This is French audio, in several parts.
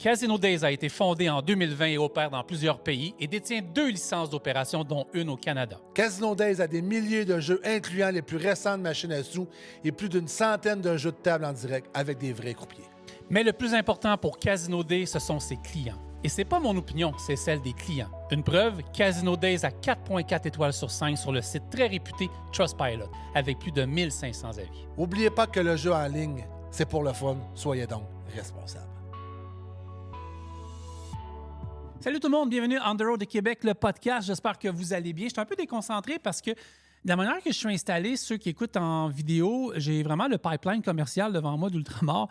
Casino Days a été fondé en 2020 et opère dans plusieurs pays et détient 2 licences d'opération, dont une au Canada. Casino Days a des milliers de jeux incluant les plus récentes machines à sous et plus d'une centaine de jeux de table en direct avec des vrais croupiers. Mais le plus important pour Casino Days, ce sont ses clients. Et c'est pas mon opinion, c'est celle des clients. Une preuve, Casino Days a 4.4 étoiles sur 5 sur le site très réputé Trustpilot, avec plus de 1500 avis. N'oubliez pas que le jeu en ligne, c'est pour le fun. Soyez donc responsables. Salut tout le monde, bienvenue à On the Road de Québec, le podcast. J'espère que vous allez bien. Je suis un peu déconcentré parce que de la manière que je suis installé, ceux qui écoutent en vidéo, j'ai vraiment le pipeline commercial devant moi d'Ultramar.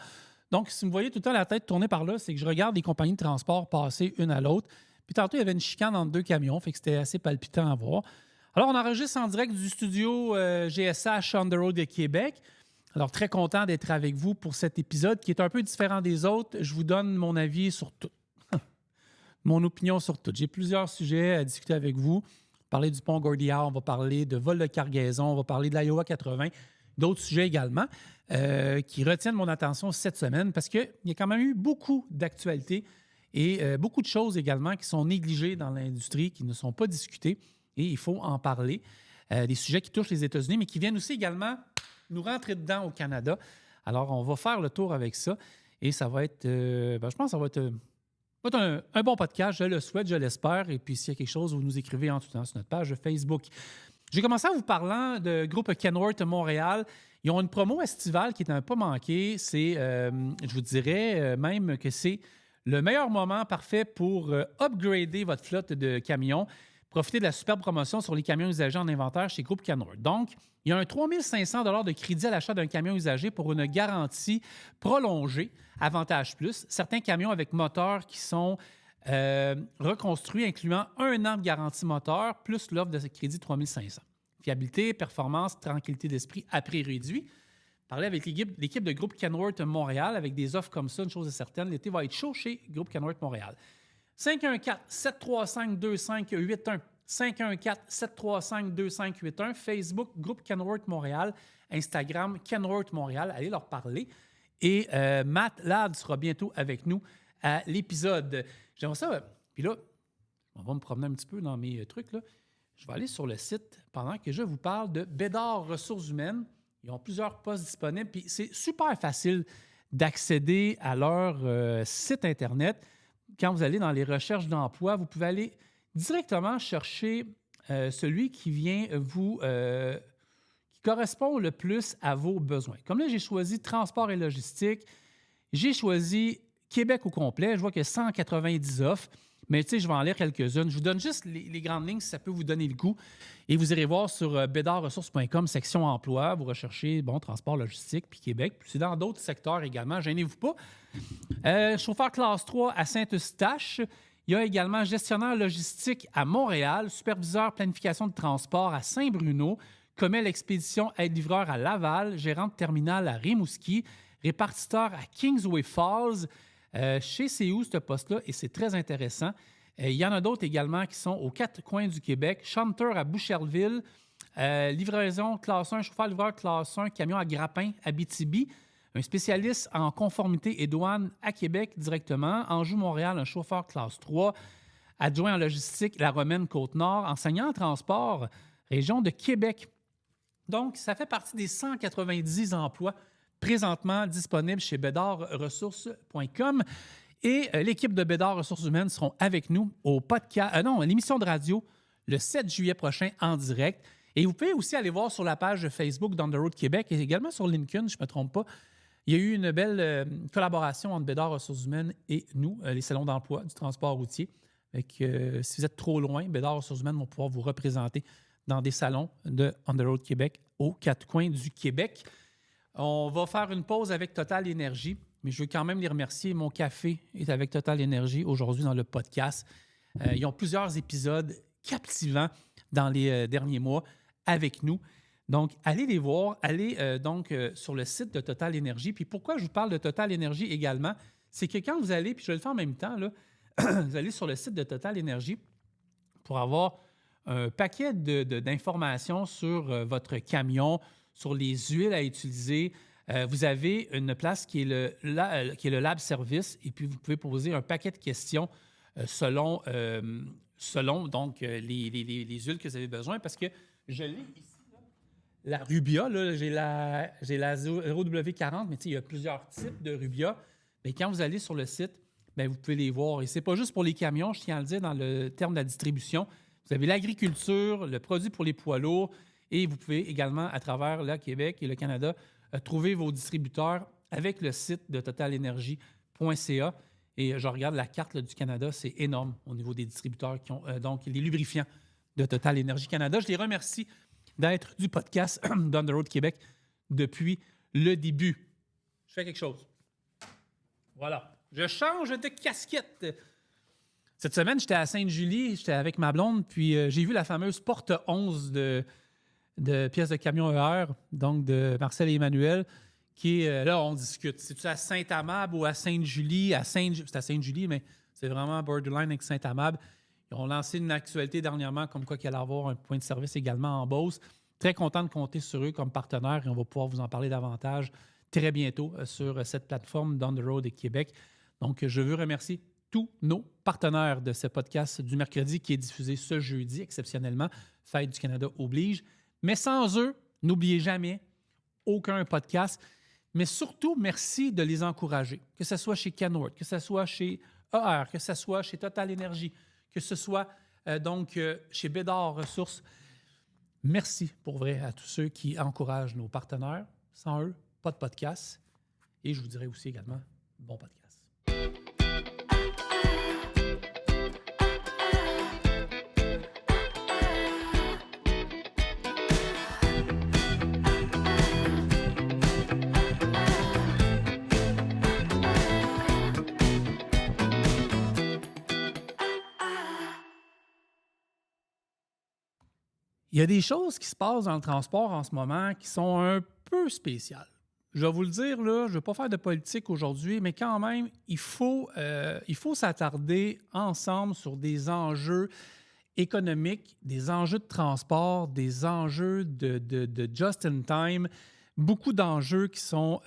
Donc, si vous me voyez tout le temps la tête tournée par là, c'est que je regarde les compagnies de transport passer une à l'autre. Puis tantôt, il y avait une chicane entre deux camions, fait que c'était assez palpitant à voir. Alors, on enregistre en direct du studio GSH On the Road de Québec. Alors, très content d'être avec vous pour cet épisode qui est un peu différent des autres. Je vous donne mon avis sur tout. Mon opinion sur tout. J'ai plusieurs sujets à discuter avec vous. On va parler du pont Gordillard, on va parler de vol de cargaison, on va parler de l'Iowa 80, d'autres sujets également qui retiennent mon attention cette semaine parce qu'il y a quand même eu beaucoup d'actualités et beaucoup de choses également qui sont négligées dans l'industrie, qui ne sont pas discutées et il faut en parler. Des sujets qui touchent les États-Unis, mais qui viennent aussi également nous rentrer dedans au Canada. Alors, on va faire le tour avec ça et ça va être, je pense que ça va être un bon podcast, je le souhaite, je l'espère. Et puis, s'il y a quelque chose, vous nous écrivez en tout temps sur notre page Facebook. J'ai commencé en vous parlant de groupe Kenworth Montréal. Ils ont une promo estivale qui est un pas manquée. C'est, je vous dirais même que c'est le meilleur moment parfait pour upgrader votre flotte de camions. Profitez de la superbe promotion sur les camions usagés en inventaire chez Groupe Kenworth. Donc, il y a un 3 500 $ de crédit à l'achat d'un camion usagé pour une garantie prolongée, Avantage Plus. Certains camions avec moteur qui sont reconstruits, incluant 1 an de garantie moteur, plus l'offre de ce crédit 3 500 $. Fiabilité, performance, tranquillité d'esprit à prix réduit. Parlez avec l'équipe de Groupe Kenworth Montréal avec des offres comme ça, une chose est certaine, l'été va être chaud chez Groupe Kenworth Montréal. 514-735-2581. 514-735-2581. Facebook, Groupe Kenworth Montréal. Instagram, Kenworth Montréal. Allez leur parler. Et Matt Ladd sera bientôt avec nous à l'épisode. J'aimerais ça. Puis là, on va me promener un petit peu dans mes trucs. Là. Je vais aller sur le site pendant que je vous parle de Bédard Ressources humaines. Ils ont plusieurs postes disponibles. Puis c'est super facile d'accéder à leur site Internet. Quand vous allez dans les recherches d'emploi, vous pouvez aller directement chercher celui qui vient qui correspond le plus à vos besoins. Comme là, j'ai choisi transport et logistique. J'ai choisi Québec au complet. Je vois qu'il y a 190 offres, mais tu sais, je vais en lire quelques-unes. Je vous donne juste les grandes lignes si ça peut vous donner le goût. Et vous irez voir sur bédardressources.com, section emploi. Vous recherchez, transport, logistique, puis Québec. Puis c'est dans d'autres secteurs également. Gênez-vous pas. Chauffeur classe 3 à Saint-Eustache. Il y a également gestionnaire logistique à Montréal, superviseur planification de transport à Saint-Bruno, Comel Expédition aide-livreur à Laval, gérant de terminal à Rimouski, répartiteur à Kingsway Falls. Chez C'est où ce poste-là? Et c'est très intéressant. Il y en a d'autres également qui sont aux 4 coins du Québec. Chanteur à Boucherville, livraison classe 1, chauffeur-livreur classe 1, camion à Grappin, Abitibi. Un spécialiste en conformité et douane à Québec directement. Anjou-Montréal, un chauffeur classe 3. Adjoint en logistique, la Romaine Côte-Nord. Enseignant en transport, région de Québec. Donc, ça fait partie des 190 emplois présentement disponibles chez bédardressources.com. Et l'équipe de Bédard Ressources humaines seront avec nous au podcast, l'émission de radio le 7 juillet prochain en direct. Et vous pouvez aussi aller voir sur la page Facebook d'On the Road Québec et également sur LinkedIn, je ne me trompe pas. Il y a eu une belle collaboration entre Bédard Ressources humaines et nous, les salons d'emploi du transport routier. Si vous êtes trop loin, Bédard Ressources humaines vont pouvoir vous représenter dans des salons de On the Road Québec aux 4 coins du Québec. On va faire une pause avec Total Énergie, mais je veux quand même les remercier. Mon café est avec Total Énergie aujourd'hui dans le podcast. Ils ont plusieurs épisodes captivants dans les derniers mois avec nous. Donc, allez les voir, allez sur le site de Total Énergie. Puis pourquoi je vous parle de Total Énergie également, c'est que quand vous allez, puis je vais le faire en même temps, là, vous allez sur le site de Total Énergie pour avoir un paquet d'informations sur votre camion, sur les huiles à utiliser, Vous avez une place qui est le Lab Service et puis vous pouvez poser un paquet de questions selon donc, les huiles que vous avez besoin parce que je l'ai ici. La Rubia, là, j'ai la 0W40, mais il y a plusieurs types de Rubia. Mais quand vous allez sur le site, bien, vous pouvez les voir. Et ce n'est pas juste pour les camions, je tiens à le dire dans le terme de la distribution. Vous avez l'agriculture, le produit pour les poids lourds et vous pouvez également, à travers le Québec et le Canada, trouver vos distributeurs avec le site de totalenergy.ca. Et je regarde la carte là, du Canada, c'est énorme au niveau des distributeurs qui ont donc les lubrifiants de Total Énergie Canada. Je les remercie d'être du podcast Down the Road Québec depuis le début. Je fais quelque chose. Voilà. Je change de casquette. Cette semaine, j'étais à Sainte-Julie, j'étais avec ma blonde, puis j'ai vu la fameuse porte 11 de pièces de camion ER, donc de Marcel et Emmanuel, qui est, là, on discute. C'est-tu à Saint-Amable ou à Sainte-Julie? C'est à Sainte-Julie, mais c'est vraiment borderline avec Saint-Amable. Ils ont lancé une actualité dernièrement, comme quoi qu'il allait avoir un point de service également en Beauce. Très content de compter sur eux comme partenaires et on va pouvoir vous en parler davantage très bientôt sur cette plateforme Down the Road et Québec. Donc, je veux remercier tous nos partenaires de ce podcast du mercredi qui est diffusé ce jeudi, exceptionnellement. Fête du Canada oblige. Mais sans eux, n'oubliez jamais aucun podcast. Mais surtout, merci de les encourager, que ce soit chez Kenworth, que ce soit chez ER, que ce soit chez Total Énergie, que ce soit chez Bédard Ressources. Merci pour vrai à tous ceux qui encouragent nos partenaires. Sans eux, pas de podcast. Et je vous dirais aussi également, bon podcast. Il y a des choses qui se passent dans le transport en ce moment qui sont un peu spéciales. Je vais vous le dire, là, je ne veux pas faire de politique aujourd'hui, mais quand même, il faut s'attarder ensemble sur des enjeux économiques, des enjeux de transport, des enjeux de just-in-time, beaucoup d'enjeux qui sont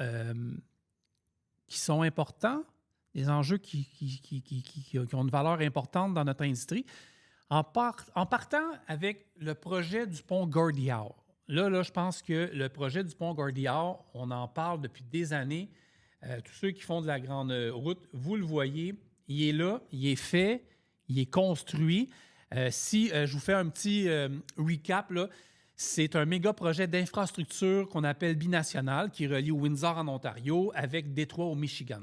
importants, des enjeux qui ont une valeur importante dans notre industrie. En partant avec le projet du pont Gordie Howe. Là, je pense que le projet du pont Gordie Howe, on en parle depuis des années. Tous ceux qui font de la grande route, vous le voyez, il est là, il est fait, il est construit. Si je vous fais un petit recap, là, c'est un méga projet d'infrastructure qu'on appelle binational qui relie Windsor en Ontario avec Détroit au Michigan.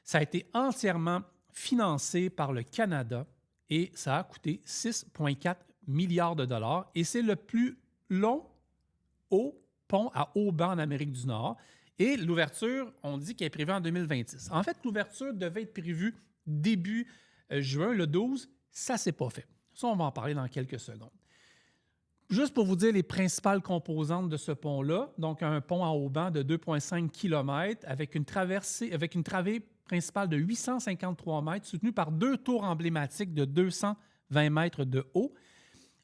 Ça a été entièrement financé par le Canada. Et ça a coûté 6,4 milliards de dollars. Et c'est le plus long pont à haut banc en Amérique du Nord. Et l'ouverture, on dit qu'elle est prévue en 2026. En fait, l'ouverture devait être prévue début juin, le 12. Ça ne s'est pas fait. Ça, on va en parler dans quelques secondes. Juste pour vous dire les principales composantes de ce pont-là, donc un pont à haut banc de 2,5 km avec une travée principale de 853 mètres, soutenue par 2 tours emblématiques de 220 mètres de haut,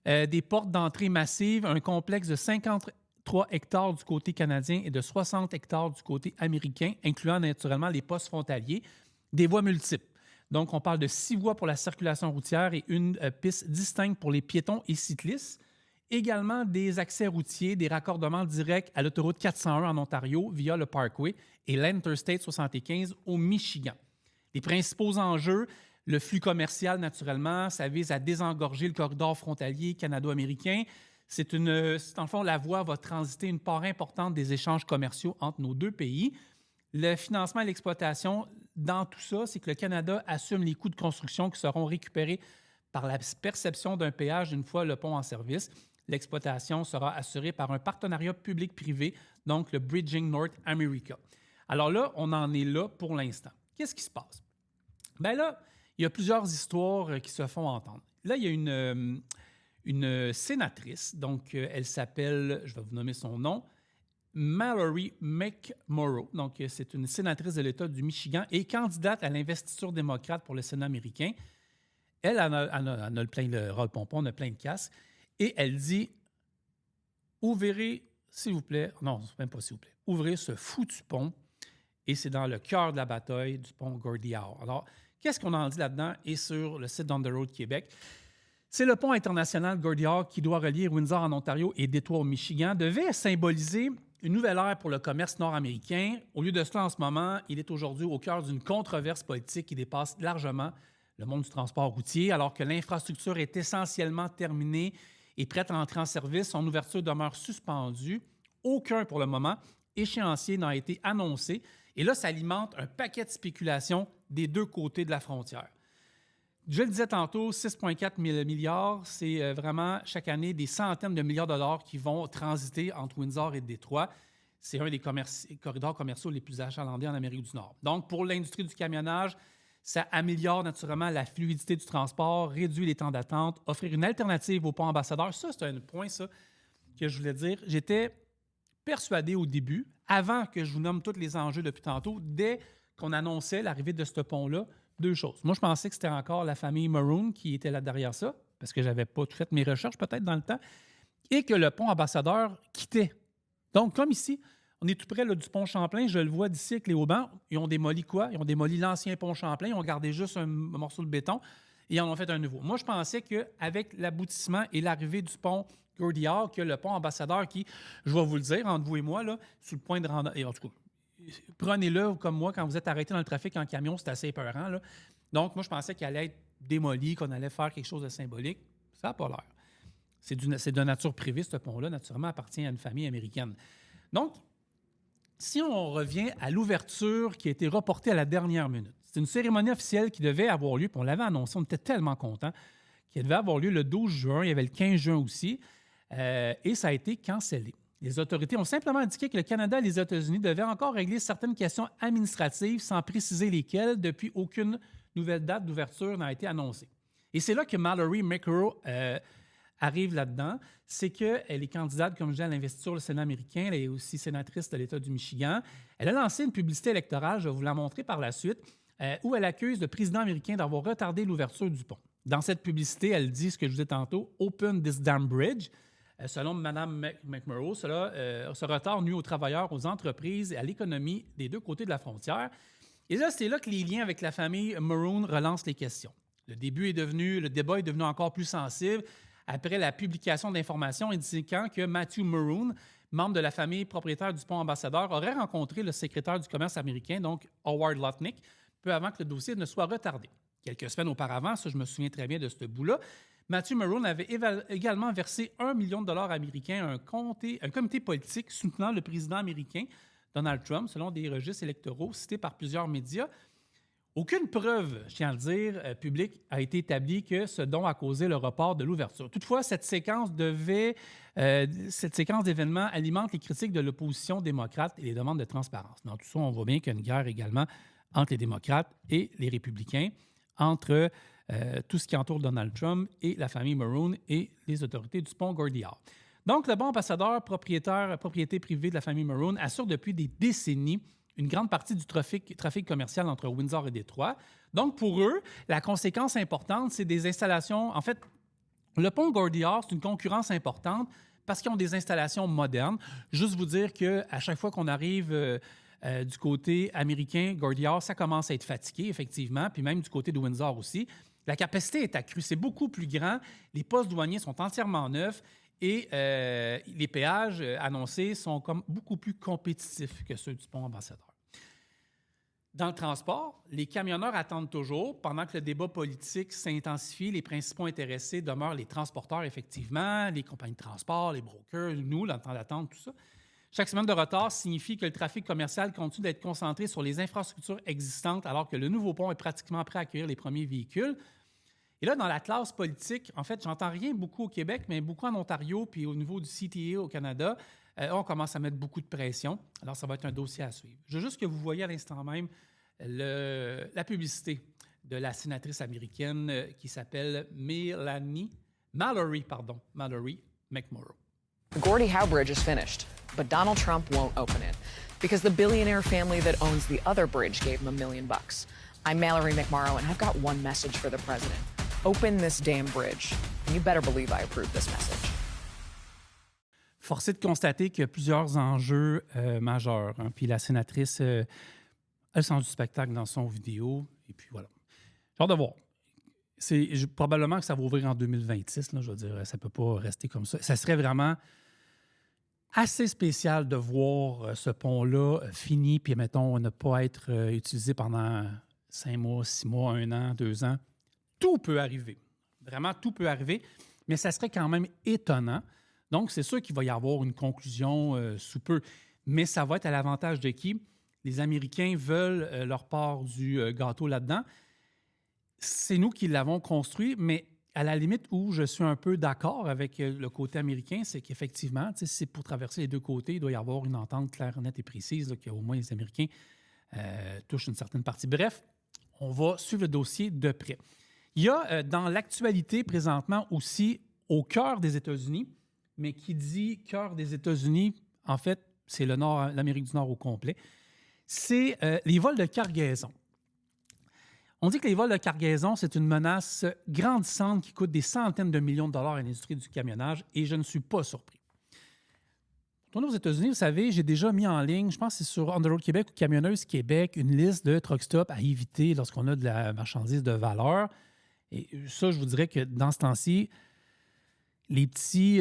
des portes d'entrée massives, un complexe de 53 hectares du côté canadien et de 60 hectares du côté américain, incluant naturellement les postes frontaliers, des voies multiples. Donc, on parle de 6 voies pour la circulation routière et une piste distincte pour les piétons et cyclistes. Également des accès routiers, des raccordements directs à l'autoroute 401 en Ontario via le Parkway et l'Interstate 75 au Michigan. Les principaux enjeux, le flux commercial naturellement, ça vise à désengorger le corridor frontalier canado-américain. Dans le fond, la voie va transiter une part importante des échanges commerciaux entre nos deux pays. Le financement et l'exploitation dans tout ça, c'est que le Canada assume les coûts de construction qui seront récupérés par la perception d'un péage une fois le pont en service. L'exploitation sera assurée par un partenariat public-privé, donc le Bridging North America. Alors là, on en est là pour l'instant. Qu'est-ce qui se passe? Bien là, il y a plusieurs histoires qui se font entendre. Là, il y a une sénatrice, donc elle s'appelle, je vais vous nommer son nom, Mallory McMorrow. Donc, c'est une sénatrice de l'État du Michigan et candidate à l'investiture démocrate pour le Sénat américain. Elle en a plein le rôle pompon, on a plein de casques. Et elle dit « Où verrez s'il vous plaît, non, même pas s'il vous plaît, ouvrir ce foutu pont. Et c'est dans le cœur de la bataille du pont Gordie Howe. Alors, qu'est-ce qu'on en dit là-dedans et sur le site Down the Road Québec? C'est le pont international Gordie Howe qui doit relier Windsor en Ontario et Détroit au Michigan, devait symboliser une nouvelle ère pour le commerce nord-américain. Au lieu de cela, en ce moment, il est aujourd'hui au cœur d'une controverse politique qui dépasse largement le monde du transport routier. Alors que l'infrastructure est essentiellement terminée et prête à entrer en service, son ouverture demeure suspendue. Aucun, pour le moment, échéancier n'a été annoncé. Et là, ça alimente un paquet de spéculations des deux côtés de la frontière. Je le disais tantôt, 6,4 milliards, c'est vraiment chaque année des centaines de milliards de dollars qui vont transiter entre Windsor et Détroit. C'est un des corridors commerciaux les plus achalandés en Amérique du Nord. Donc, pour l'industrie du camionnage, ça améliore naturellement la fluidité du transport, réduit les temps d'attente, offrir une alternative au pont ambassadeur. Ça, c'est un point, ça, que je voulais dire. J'étais persuadé au début, avant que je vous nomme tous les enjeux depuis tantôt, dès qu'on annonçait l'arrivée de ce pont-là, deux choses. Moi, je pensais que c'était encore la famille Maroon qui était là derrière ça, parce que je n'avais pas tout fait mes recherches peut-être dans le temps, et que le pont ambassadeur quittait. Donc, comme ici, on est tout près là, du pont Champlain, je le vois d'ici avec les haubans, ils ont démoli quoi? Ils ont démoli l'ancien pont Champlain, ils ont gardé juste un morceau de béton et ils en ont fait un nouveau. Moi, je pensais qu'avec l'aboutissement et l'arrivée du pont Gordie Howe, que le pont ambassadeur qui, je vais vous le dire, entre vous et moi, là, sur le point de rendre... Et en tout cas, prenez-le comme moi, quand vous êtes arrêté dans le trafic en camion, c'est assez épeurant, là. Donc, moi, je pensais qu'il allait être démoli, qu'on allait faire quelque chose de symbolique. Ça n'a pas l'air. C'est de nature privée, ce pont-là, naturellement, appartient à une famille américaine. Donc, si on revient à l'ouverture qui a été reportée à la dernière minute, c'est une cérémonie officielle qui devait avoir lieu, puis on l'avait annoncé, on était tellement contents, qui devait avoir lieu le 12 juin, il y avait le 15 juin aussi, et ça a été cancellé. Les autorités ont simplement indiqué que le Canada et les États-Unis devaient encore régler certaines questions administratives sans préciser lesquelles, depuis aucune nouvelle date d'ouverture n'a été annoncée. Et c'est là que Mallory McMorrow arrive là-dedans. C'est qu'elle est candidate, comme je dis, à l'investiture au Sénat américain. Elle est aussi sénatrice de l'État du Michigan. Elle a lancé une publicité électorale, je vais vous la montrer par la suite, où elle accuse le président américain d'avoir retardé l'ouverture du pont. Dans cette publicité, elle dit ce que je vous disais tantôt, « Open this damn bridge ». Selon Mme McMorrow, ce retard nuit aux travailleurs, aux entreprises et à l'économie des deux côtés de la frontière. Et là, c'est là que les liens avec la famille Maroon relancent les questions. Le débat est devenu encore plus sensible après la publication d'informations indiquant que Matthew Maroon, membre de la famille propriétaire du pont ambassadeur, aurait rencontré le secrétaire du commerce américain, donc Howard Lutnick, peu avant que le dossier ne soit retardé. Quelques semaines auparavant, ça je me souviens très bien de ce bout-là, Matthew Maroon avait également versé 1 million de dollars américains à un comité politique soutenant le président américain Donald Trump, selon des registres électoraux cités par plusieurs médias. Aucune preuve, je tiens à le dire, publique a été établie que ce don a causé le report de l'ouverture. Toutefois, cette séquence d'événements alimente les critiques de l'opposition démocrate et les demandes de transparence. Dans tout ça, on voit bien qu'il y a une guerre également entre les démocrates et les républicains, entre tout ce qui entoure Donald Trump et la famille Maroon et les autorités du pont Gordie Howe. Donc, le bon ambassadeur, propriété privée de la famille Maroon, assure depuis des décennies une grande partie du trafic commercial entre Windsor et Détroit. Donc, pour eux, la conséquence importante, c'est des installations... En fait, le pont Gordie Howe, c'est une concurrence importante parce qu'ils ont des installations modernes. Juste vous dire qu'à chaque fois qu'on arrive du côté américain, Gordie Howe, ça commence à être fatigué, effectivement, puis même du côté de Windsor aussi. La capacité est accrue, c'est beaucoup plus grand. Les postes douaniers sont entièrement neufs et les péages annoncés sont comme beaucoup plus compétitifs que ceux du pont ambassadeur. Dans le transport, les camionneurs attendent toujours. Pendant que le débat politique s'intensifie, les principaux intéressés demeurent les transporteurs, effectivement, les compagnies de transport, les brokers, nous, dans le temps d'attente, tout ça. Chaque semaine de retard signifie que le trafic commercial continue d'être concentré sur les infrastructures existantes alors que le nouveau pont est pratiquement prêt à accueillir les premiers véhicules. Et là, dans la classe politique, en fait, j'entends rien beaucoup au Québec, mais beaucoup en Ontario puis au niveau du CTA au Canada, on commence à mettre beaucoup de pression. Alors, ça va être un dossier à suivre. Je veux juste que vous voyez à l'instant même la publicité de la sénatrice américaine qui s'appelle Mallory McMorrow. The Gordie Howe Bridge is finished, but Donald Trump won't open it because the billionaire family that owns the other bridge gave him $1 million. I'm Mallory McMorrow, and I've got one message for the president. Open this damn bridge. And you better believe I approve this message. force est de constater qu'il y a plusieurs enjeux majeurs. Hein. Puis la sénatrice, elle sent du spectacle dans son vidéo. Et puis voilà. J'ai hâte de voir. Probablement que ça va ouvrir en 2026. Là, je veux dire, ça ne peut pas rester comme ça. Ça serait vraiment assez spécial de voir ce pont-là fini, puis mettons, ne pas être utilisé pendant 5 mois, 6 mois, 1 an, 2 ans. Tout peut arriver. Vraiment, tout peut arriver. Mais ça serait quand même étonnant. Donc, c'est sûr qu'il va y avoir une conclusion sous peu. Mais ça va être à l'avantage de qui? Les Américains veulent leur part du gâteau là-dedans. C'est nous qui l'avons construit, mais à la limite où je suis un peu d'accord avec le côté américain, c'est qu'effectivement, si c'est pour traverser les deux côtés, il doit y avoir une entente claire, nette et précise, là, qu'au moins les Américains touchent une certaine partie. Bref, on va suivre le dossier de près. Il y a dans l'actualité présentement aussi au cœur des États-Unis, mais qui dit cœur des États-Unis, en fait, c'est l'Amérique du Nord au complet, c'est les vols de cargaison. On dit que les vols de cargaison, c'est une menace grandissante qui coûte des centaines de millions de dollars à l'industrie du camionnage et je ne suis pas surpris. Retournez aux États-Unis, vous savez, j'ai déjà mis en ligne, je pense que c'est sur On the Road Québec ou Camionneuse Québec, une liste de truck stops à éviter lorsqu'on a de la marchandise de valeur. Et ça, je vous dirais que dans ce temps-ci, les petits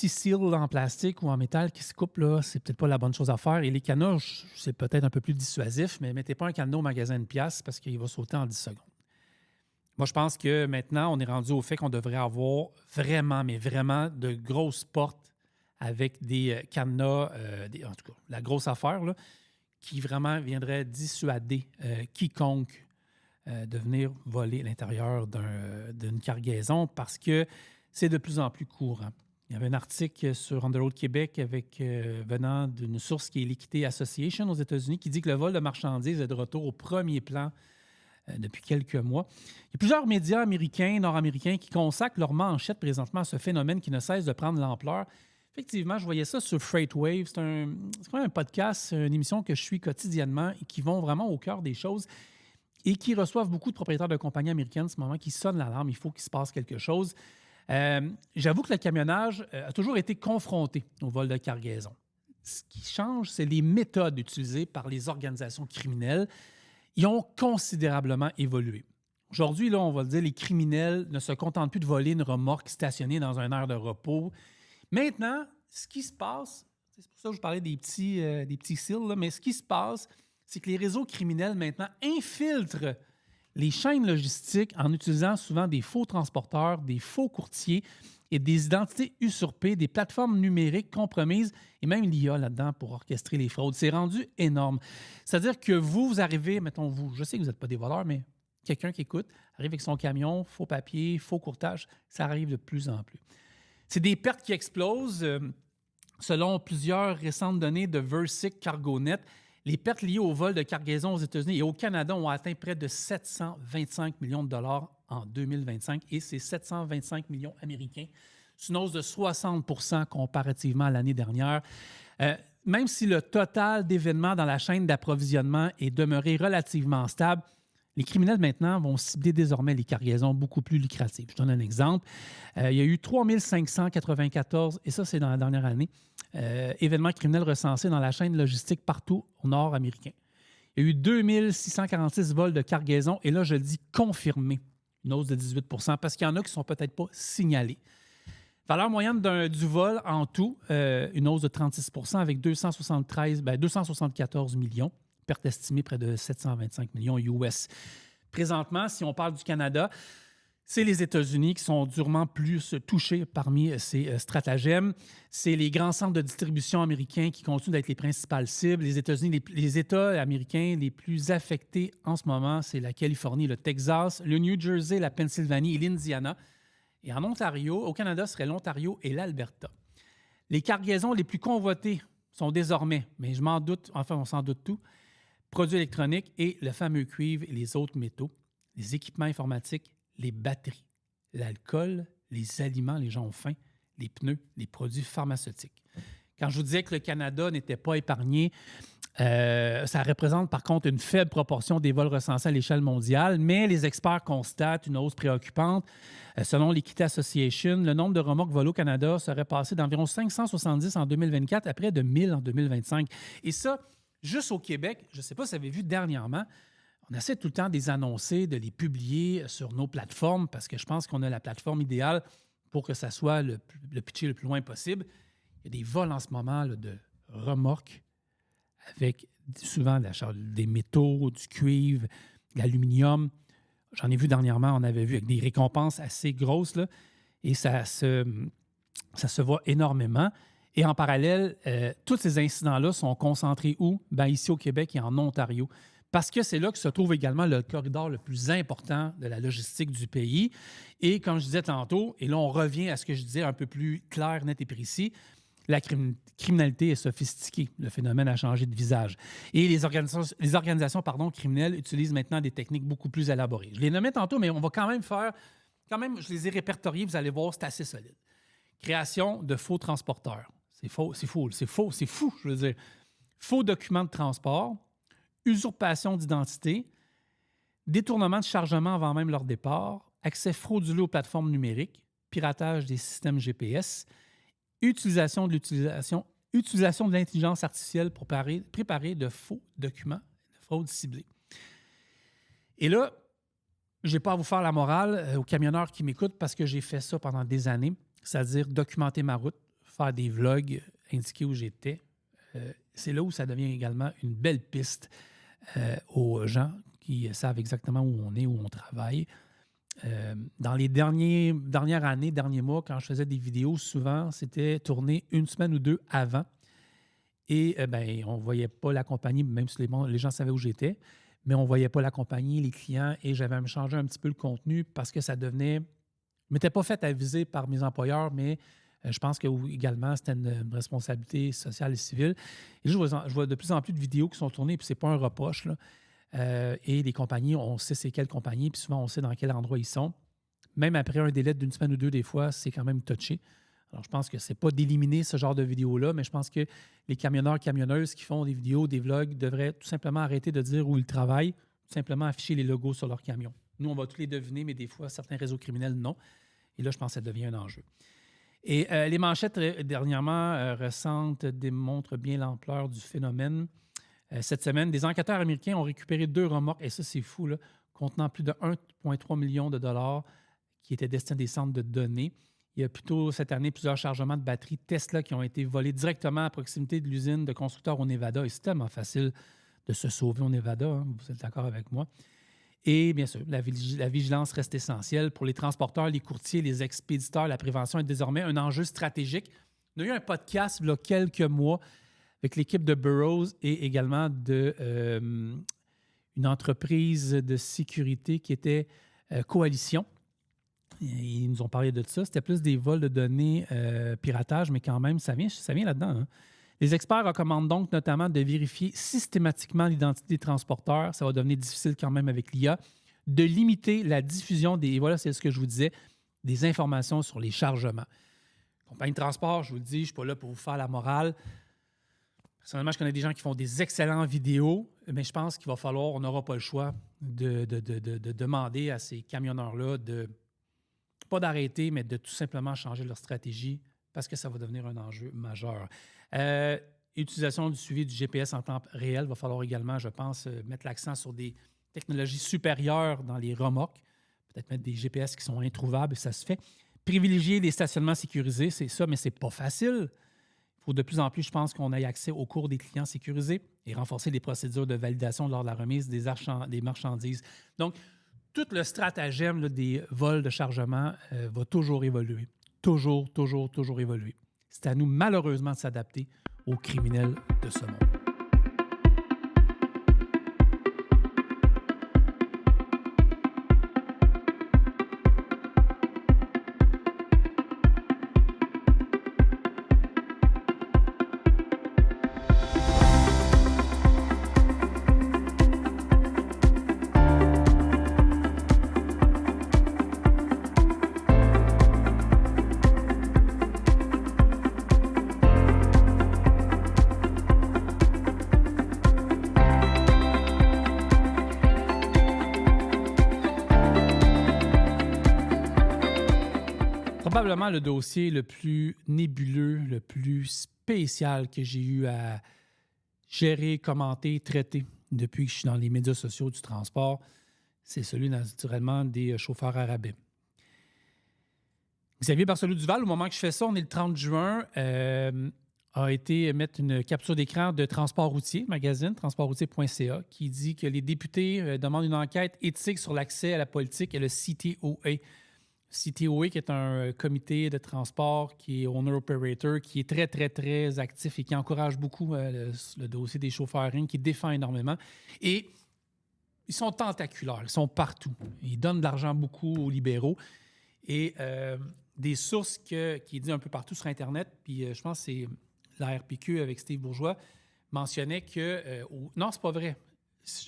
seals en plastique ou en métal qui se coupent, là, c'est peut-être pas la bonne chose à faire. Et les cadenas, c'est peut-être un peu plus dissuasif, mais mettez pas un cadenas au magasin de pièces parce qu'il va sauter en 10 secondes. Moi, je pense que maintenant, on est rendu au fait qu'on devrait avoir vraiment, mais vraiment de grosses portes avec des cadenas, en tout cas, la grosse affaire, là, qui vraiment viendrait dissuader quiconque de venir voler à l'intérieur d'une cargaison parce que c'est de plus en plus courant. Il y avait un article sur On the Road Québec venant d'une source qui est l'Equity Association aux États-Unis qui dit que le vol de marchandises est de retour au premier plan depuis quelques mois. Il y a plusieurs médias américains, nord-américains qui consacrent leur manchette présentement à ce phénomène qui ne cesse de prendre l'ampleur. Effectivement, je voyais ça sur Freightwave. C'est quand même un podcast, une émission que je suis quotidiennement et qui vont vraiment au cœur des choses et qui reçoivent beaucoup de propriétaires de compagnies américaines en ce moment qui sonnent l'alarme. Il faut qu'il se passe quelque chose. J'avoue que le camionnage a toujours été confronté au vol de cargaison. Ce qui change, c'est les méthodes utilisées par les organisations criminelles. Ils ont considérablement évolué. Aujourd'hui, là, on va le dire, les criminels ne se contentent plus de voler une remorque stationnée dans un aire de repos. Maintenant, ce qui se passe, c'est pour ça que je parlais des petits seals, là, mais ce qui se passe, c'est que les réseaux criminels maintenant infiltrent les chaînes logistiques en utilisant souvent des faux transporteurs, des faux courtiers et des identités usurpées, des plateformes numériques compromises et même l'IA là-dedans pour orchestrer les fraudes. C'est rendu énorme. C'est-à-dire que vous arrivez, mettons vous, je sais que vous n'êtes pas des voleurs, mais quelqu'un qui écoute, arrive avec son camion, faux papier, faux courtage, ça arrive de plus en plus. C'est des pertes qui explosent. Selon plusieurs récentes données de Versic CargoNet, les pertes liées au vol de cargaison aux États-Unis et au Canada ont atteint près de 725 millions de dollars en 2025 et c'est 725 millions américains. C'est une hausse de 60 % comparativement à l'année dernière. Même si le total d'événements dans la chaîne d'approvisionnement est demeuré relativement stable, les criminels maintenant vont cibler désormais les cargaisons beaucoup plus lucratives. Je donne un exemple. Il y a eu 3 594, et ça c'est dans la dernière année, événements criminels recensés dans la chaîne logistique partout au nord américain. Il y a eu 2 646 vols de cargaison, et là je le dis confirmé, une hausse de 18 % parce qu'il y en a qui ne sont peut-être pas signalés. Valeur moyenne du vol en tout, une hausse de 36 % avec 274 millions. Perte estimée près de 725 millions US. Présentement, si on parle du Canada, c'est les États-Unis qui sont durement plus touchés parmi ces stratagèmes. C'est les grands centres de distribution américains qui continuent d'être les principales cibles. Les États-Unis, les États américains les plus affectés en ce moment, c'est la Californie, le Texas, le New Jersey, la Pennsylvanie et l'Indiana. Et en Ontario, au Canada, ce serait l'Ontario et l'Alberta. Les cargaisons les plus convotées sont désormais, mais je m'en doute, enfin on s'en doute tout, produits électroniques et le fameux cuivre et les autres métaux, les équipements informatiques, les batteries, l'alcool, les aliments, les gens ont faim, les pneus, les produits pharmaceutiques. Quand je vous disais que le Canada n'était pas épargné, Ça représente par contre une faible proportion des vols recensés à l'échelle mondiale, mais les experts constatent une hausse préoccupante. Selon l'Equity Association, le nombre de remorques volées au Canada serait passé d'environ 570 en 2024 à près de 1000 en 2025. Et ça, juste au Québec, je ne sais pas si vous avez vu dernièrement, on essaie tout le temps de les annoncer, de les publier sur nos plateformes parce que je pense qu'on a la plateforme idéale pour que ça soit le pitché le plus loin possible. Il y a des vols en ce moment là, de remorques avec souvent des métaux, du cuivre, de l'aluminium. J'en ai vu dernièrement, on avait vu avec des récompenses assez grosses, là, et ça se voit énormément. Et en parallèle, tous ces incidents-là sont concentrés où? Bien, ici au Québec et en Ontario, parce que c'est là que se trouve également le corridor le plus important de la logistique du pays. Et comme je disais tantôt, et là on revient à ce que je disais un peu plus clair, net et précis, la criminalité est sophistiquée. Le phénomène a changé de visage. Et les organisations criminelles utilisent maintenant des techniques beaucoup plus élaborées. Je les nommais tantôt, mais on va quand même faire... je les ai répertoriés, vous allez voir, c'est assez solide. Création de faux transporteurs. C'est faux, je veux dire. Faux documents de transport, usurpation d'identité, détournement de chargement avant même leur départ, accès frauduleux aux plateformes numériques, piratage des systèmes GPS, utilisation de l'intelligence artificielle pour préparer de faux documents de fraude ciblée. Et là, je n'ai pas à vous faire la morale aux camionneurs qui m'écoutent parce que j'ai fait ça pendant des années, c'est-à-dire documenter ma route, faire des vlogs, indiquer où j'étais. C'est là où ça devient également une belle piste aux gens qui savent exactement où on est, où on travaille. Dans les dernières années, derniers mois, quand je faisais des vidéos, souvent, c'était tourné une semaine ou deux avant. Et on ne voyait pas la compagnie, même si les gens savaient où j'étais, mais on ne voyait pas la compagnie, les clients, et j'avais à me changer un petit peu le contenu parce que ça devenait... Je ne m'étais pas fait aviser par mes employeurs, mais je pense que également, c'était une responsabilité sociale et civile. Et là, je vois de plus en plus de vidéos qui sont tournées, puis ce n'est pas un reproche, là. Et les compagnies, on sait c'est quelles compagnies, puis souvent on sait dans quel endroit ils sont. Même après un délai d'une semaine ou deux, des fois, c'est quand même touché. Alors, je pense que ce n'est pas d'éliminer ce genre de vidéos-là, mais je pense que les camionneurs, camionneuses qui font des vidéos, des vlogs, devraient tout simplement arrêter de dire où ils travaillent, tout simplement afficher les logos sur leur camion. Nous, on va tous les deviner, mais des fois, certains réseaux criminels, non. Et là, je pense que ça devient un enjeu. Et les manchettes, dernièrement, récentes, démontrent bien l'ampleur du phénomène. Cette semaine, des enquêteurs américains ont récupéré 2 remorques, et ça, c'est fou, là, contenant plus de 1,3 million de dollars qui étaient destinés à des centres de données. Il y a plutôt cette année plusieurs chargements de batteries Tesla qui ont été volés directement à proximité de l'usine de constructeurs au Nevada. Et c'est tellement facile de se sauver au Nevada, hein, vous êtes d'accord avec moi. Et bien sûr, la vigilance reste essentielle. Pour les transporteurs, les courtiers, les expéditeurs, la prévention est désormais un enjeu stratégique. On a eu un podcast il y a quelques mois avec l'équipe de Burroughs et également une entreprise de sécurité qui était Coalition. Ils nous ont parlé de ça. C'était plus des vols de données piratage, mais quand même, ça vient là-dedans. Hein. Les experts recommandent donc notamment de vérifier systématiquement l'identité des transporteurs. Ça va devenir difficile quand même avec l'IA. De limiter la diffusion voilà, c'est ce que je vous disais, des informations sur les chargements. Compagnie de transport, je vous le dis, je ne suis pas là pour vous faire la morale. Personnellement, je connais des gens qui font des excellentes vidéos, mais je pense qu'il va falloir, on n'aura pas le choix de demander à ces camionneurs-là pas d'arrêter, mais de tout simplement changer leur stratégie parce que ça va devenir un enjeu majeur. Utilisation du suivi du GPS en temps réel, il va falloir également, je pense, mettre l'accent sur des technologies supérieures dans les remorques, peut-être mettre des GPS qui sont introuvables, ça se fait. Privilégier les stationnements sécurisés, c'est ça, mais ce n'est pas facile. Il faut de plus en plus, je pense, qu'on ait accès aux cours des clients sécurisés et renforcer les procédures de validation lors de la remise des marchandises. Donc, tout le stratagème là, des vols de chargement va toujours évoluer. Toujours évoluer. C'est à nous, malheureusement, de s'adapter aux criminels de ce monde. probablement le dossier le plus nébuleux, le plus spécial que j'ai eu à gérer, commenter, traiter depuis que je suis dans les médias sociaux du transport. C'est celui, naturellement, des chauffeurs à rabais. Xavier Barcelou-Duval, au moment que je fais ça, on est le 30 juin, a été mettre une capture d'écran de Transport routier, magazine, transportroutier.ca, qui dit que les députés demandent une enquête éthique sur l'accès à la politique et le CTOA. CTOA, qui est un comité de transport, qui est owner-operator, qui est très, très, très actif et qui encourage beaucoup le dossier des chauffeurs RIN, qui défend énormément. Et ils sont tentaculaires, ils sont partout. Ils donnent de l'argent beaucoup aux libéraux. Et des sources qui dit un peu partout sur Internet, puis je pense que c'est la RPQ avec Steve Bourgeois, mentionnait que... non, c'est pas vrai.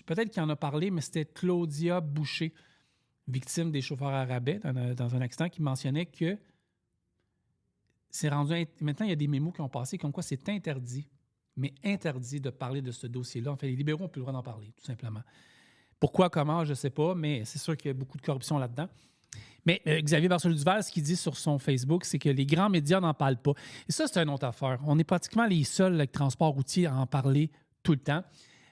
Peut-être qu'il en a parlé, mais c'était Claudia Boucher, victime des chauffeurs à rabais dans un accident, qui mentionnait que c'est rendu... Maintenant, il y a des mémos qui ont passé comme quoi c'est interdit, mais interdit de parler de ce dossier-là. En fait, les libéraux n'ont plus le droit d'en parler, tout simplement. Pourquoi, comment, je ne sais pas, mais c'est sûr qu'il y a beaucoup de corruption là-dedans. Mais Xavier Barcelou-Duval, ce qu'il dit sur son Facebook, c'est que les grands médias n'en parlent pas. Et ça, c'est une autre affaire. On est pratiquement les seuls avec Transport routier à en parler tout le temps.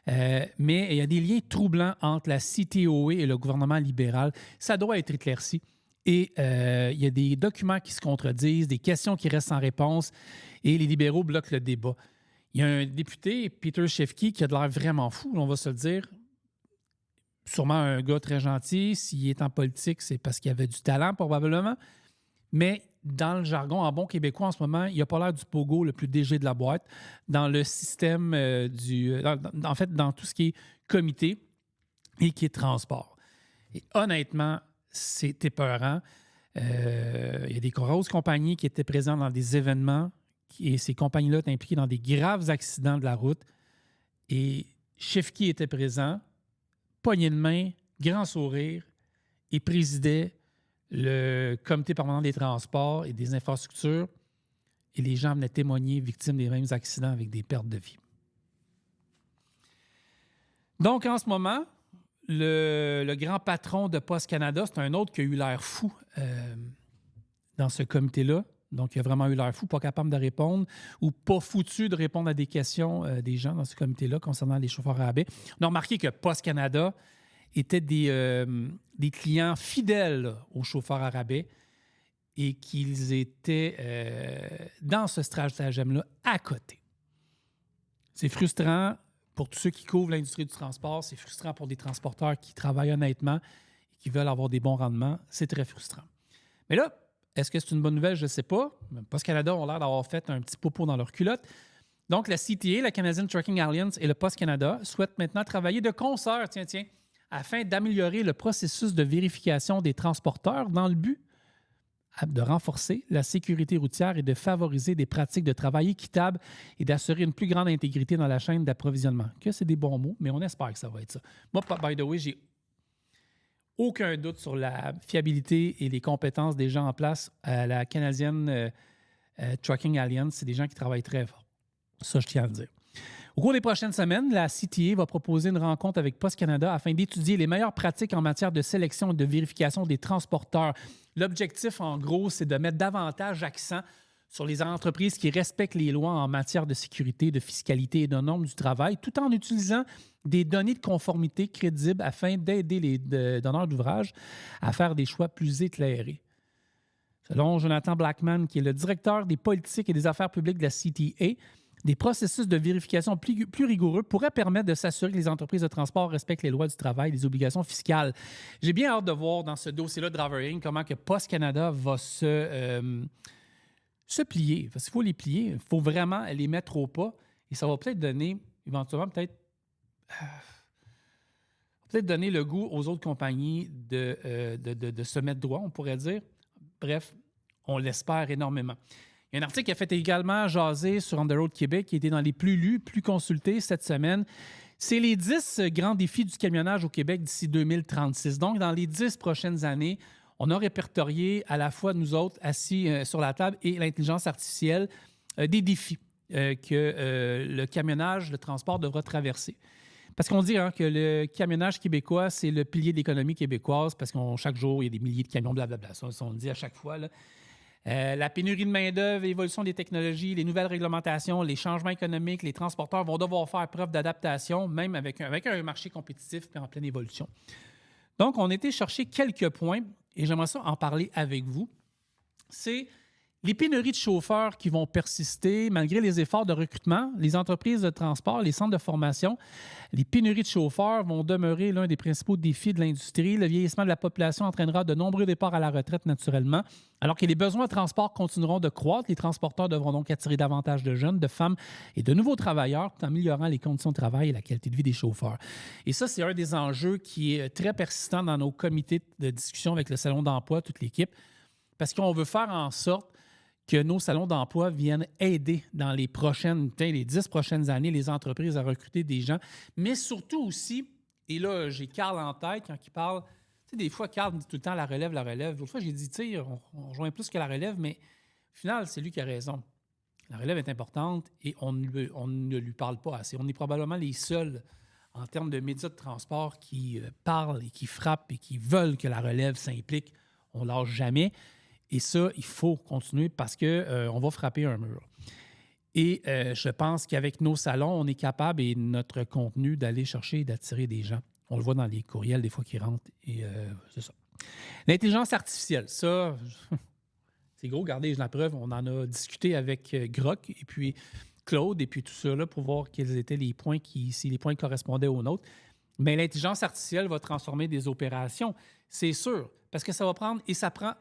Mais il y a des liens troublants entre la CTOA et le gouvernement libéral. Ça doit être éclairci. Et il y a des documents qui se contredisent, des questions qui restent sans réponse, et les libéraux bloquent le débat. Il y a un député, Peter Shefki, qui a de l'air vraiment fou, on va se le dire. Sûrement un gars très gentil. S'il est en politique, c'est parce qu'il avait du talent, probablement. Mais dans le jargon, en bon québécois, en ce moment, il n'a pas l'air du pogo le plus léger de la boîte dans le système en fait, dans tout ce qui est comité et qui est transport. Et honnêtement, c'est épeurant. Il y a des grosses compagnies qui étaient présentes dans des événements et ces compagnies-là étaient impliquées dans des graves accidents de la route. Et Shefki était présent, poignée de main, grand sourire, et présidait le comité permanent des transports et des infrastructures. Et les gens venaient témoigner, victimes des mêmes accidents avec des pertes de vie. Donc, en ce moment, le grand patron de Post Canada, c'est un autre qui a eu l'air fou dans ce comité-là. Donc, il a vraiment eu l'air fou, pas capable de répondre ou pas foutu de répondre à des questions des gens dans ce comité-là concernant les chauffeurs à rabais. On a remarqué que Post Canada étaient des clients fidèles aux chauffeurs à rabais et qu'ils étaient dans ce stratagème-là à côté. C'est frustrant pour tous ceux qui couvrent l'industrie du transport. C'est frustrant pour des transporteurs qui travaillent honnêtement et qui veulent avoir des bons rendements. C'est très frustrant. Mais là, est-ce que c'est une bonne nouvelle? Je ne sais pas. Post Canada ont l'air d'avoir fait un petit popo dans leur culotte. Donc, la CTA, la Canadian Trucking Alliance et le Post Canada souhaitent maintenant travailler de concert, afin d'améliorer le processus de vérification des transporteurs dans le but de renforcer la sécurité routière et de favoriser des pratiques de travail équitables et d'assurer une plus grande intégrité dans la chaîne d'approvisionnement. Que c'est des bons mots, mais on espère que ça va être ça. Moi, by the way, j'ai aucun doute sur la fiabilité et les compétences des gens en place à la Canadian Trucking Alliance. C'est des gens qui travaillent très fort. Ça, je tiens à le dire. Au cours des prochaines semaines, la CTA va proposer une rencontre avec Post Canada afin d'étudier les meilleures pratiques en matière de sélection et de vérification des transporteurs. L'objectif, en gros, c'est de mettre davantage accent sur les entreprises qui respectent les lois en matière de sécurité, de fiscalité et de normes du travail, tout en utilisant des données de conformité crédibles afin d'aider les donneurs d'ouvrage à faire des choix plus éclairés. Selon Jonathan Blackman, qui est le directeur des politiques et des affaires publiques de la CTA, des processus de vérification plus rigoureux pourraient permettre de s'assurer que les entreprises de transport respectent les lois du travail et les obligations fiscales. J'ai bien hâte de voir dans ce dossier-là de Driver Inc. comment que Post Canada va se plier. Parce qu'il faut les plier, il faut vraiment les mettre au pas et ça va peut-être donner, éventuellement, peut-être donner le goût aux autres compagnies de se mettre droit, on pourrait dire. Bref, on l'espère énormément. Il y a un article qui a fait également jaser sur On the Road Québec qui était dans les plus lus, plus consultés cette semaine. C'est les 10 grands défis du camionnage au Québec d'ici 2036. Donc, dans les 10 prochaines années, on a répertorié à la fois nous autres assis sur la table et l'intelligence artificielle des défis que le camionnage, le transport devra traverser. Parce qu'on dit que le camionnage québécois, c'est le pilier de l'économie québécoise parce que chaque jour, il y a des milliers de camions, blablabla. Ça, on le dit à chaque fois, là. La pénurie de main-d'œuvre, l'évolution des technologies, les nouvelles réglementations, les changements économiques, les transporteurs vont devoir faire preuve d'adaptation, même avec un marché compétitif et en pleine évolution. Donc, on a été chercher quelques points et j'aimerais ça en parler avec vous. C'est les pénuries de chauffeurs qui vont persister malgré les efforts de recrutement. Les entreprises de transport, les centres de formation, les pénuries de chauffeurs vont demeurer l'un des principaux défis de l'industrie. Le vieillissement de la population entraînera de nombreux départs à la retraite naturellement. Alors que les besoins de transport continueront de croître, les transporteurs devront donc attirer davantage de jeunes, de femmes et de nouveaux travailleurs tout en améliorant les conditions de travail et la qualité de vie des chauffeurs. Et ça, c'est un des enjeux qui est très persistant dans nos comités de discussion avec le Salon d'emploi, toute l'équipe, parce qu'on veut faire en sorte que nos salons d'emploi viennent aider dans les 10 prochaines années les entreprises à recruter des gens, mais surtout aussi, et là, j'ai Carl en tête quand il parle, tu sais, des fois, Carl dit tout le temps la relève. L'autre fois, j'ai dit, tu sais, on rejoint plus que la relève, mais au final, c'est lui qui a raison. La relève est importante et on ne lui parle pas assez. On est probablement les seuls, en termes de médias de transport, qui parlent et qui frappent et qui veulent que la relève s'implique. On ne lâche jamais. Et ça, il faut continuer parce qu'on va frapper un mur. Et je pense qu'avec nos salons, on est capable, et notre contenu, d'aller chercher et d'attirer des gens. On le voit dans les courriels des fois qui rentrent. Et c'est ça. L'intelligence artificielle, ça, c'est gros. Regardez, la preuve, on en a discuté avec Grok et puis Claude et puis tout ça là, pour voir quels étaient les points si les points correspondaient aux nôtres. Mais l'intelligence artificielle va transformer des opérations, c'est sûr, parce que ça va prendre, et ça prend...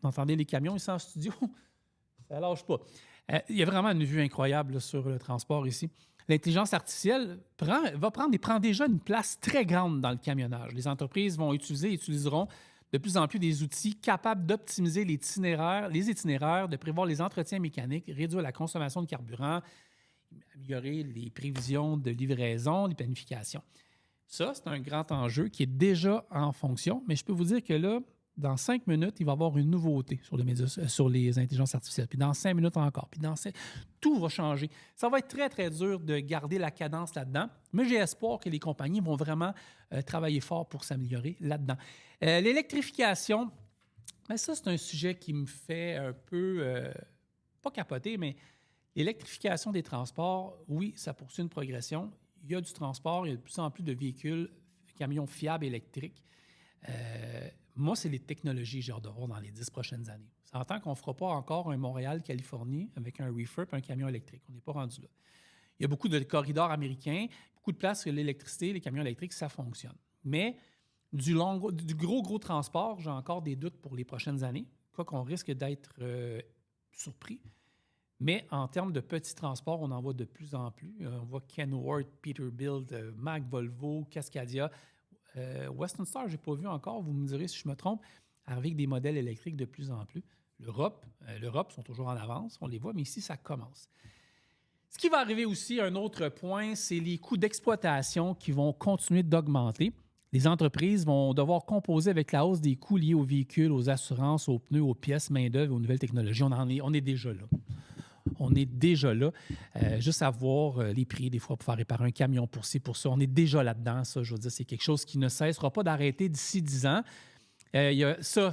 Vous entendez les camions ici en studio? Ça ne lâche pas. Il y a vraiment une vue incroyable là, sur le transport ici. L'intelligence artificielle prend déjà une place très grande dans le camionnage. Les entreprises vont utiliseront de plus en plus des outils capables d'optimiser les itinéraires, de prévoir les entretiens mécaniques, réduire la consommation de carburant, améliorer les prévisions de livraison, les planifications. Ça, c'est un grand enjeu qui est déjà en fonction, mais je peux vous dire que là, dans 5 minutes, il va y avoir une nouveauté sur les intelligences artificielles. Puis dans 5 minutes encore. Tout va changer. Ça va être très, très dur de garder la cadence là-dedans. Mais j'ai espoir que les compagnies vont vraiment travailler fort pour s'améliorer là-dedans. L'électrification, ben ça, c'est un sujet qui me fait un peu, pas capoter, mais l'électrification des transports, oui, ça poursuit une progression. Il y a du transport, il y a de plus en plus de véhicules, camions fiables électriques. Moi, c'est les technologies que j'ai hâte de voir dans les 10 prochaines années. Ça entend qu'on ne fera pas encore un Montréal-Californie avec un reefer et un camion électrique. On n'est pas rendu là. Il y a beaucoup de corridors américains, beaucoup de places sur l'électricité, les camions électriques, ça fonctionne. Mais du gros transport, j'ai encore des doutes pour les prochaines années, quoi qu'on risque d'être surpris. Mais en termes de petits transports, on en voit de plus en plus. On voit Kenworth, Peterbilt, Mack, Volvo, Cascadia. Western Star, je n'ai pas vu encore, vous me direz si je me trompe, avec des modèles électriques de plus en plus. L'Europe sont toujours en avance, on les voit, mais ici, ça commence. Ce qui va arriver aussi, un autre point, c'est les coûts d'exploitation qui vont continuer d'augmenter. Les entreprises vont devoir composer avec la hausse des coûts liés aux véhicules, aux assurances, aux pneus, aux pièces, main-d'œuvre, aux nouvelles technologies. On est déjà là. On est déjà là. Juste à voir les prix, des fois, pour faire réparer un camion, pour ci, pour ça. On est déjà là-dedans, ça. Je veux dire, c'est quelque chose qui ne cessera pas d'arrêter d'ici 10 ans. Il y a ça.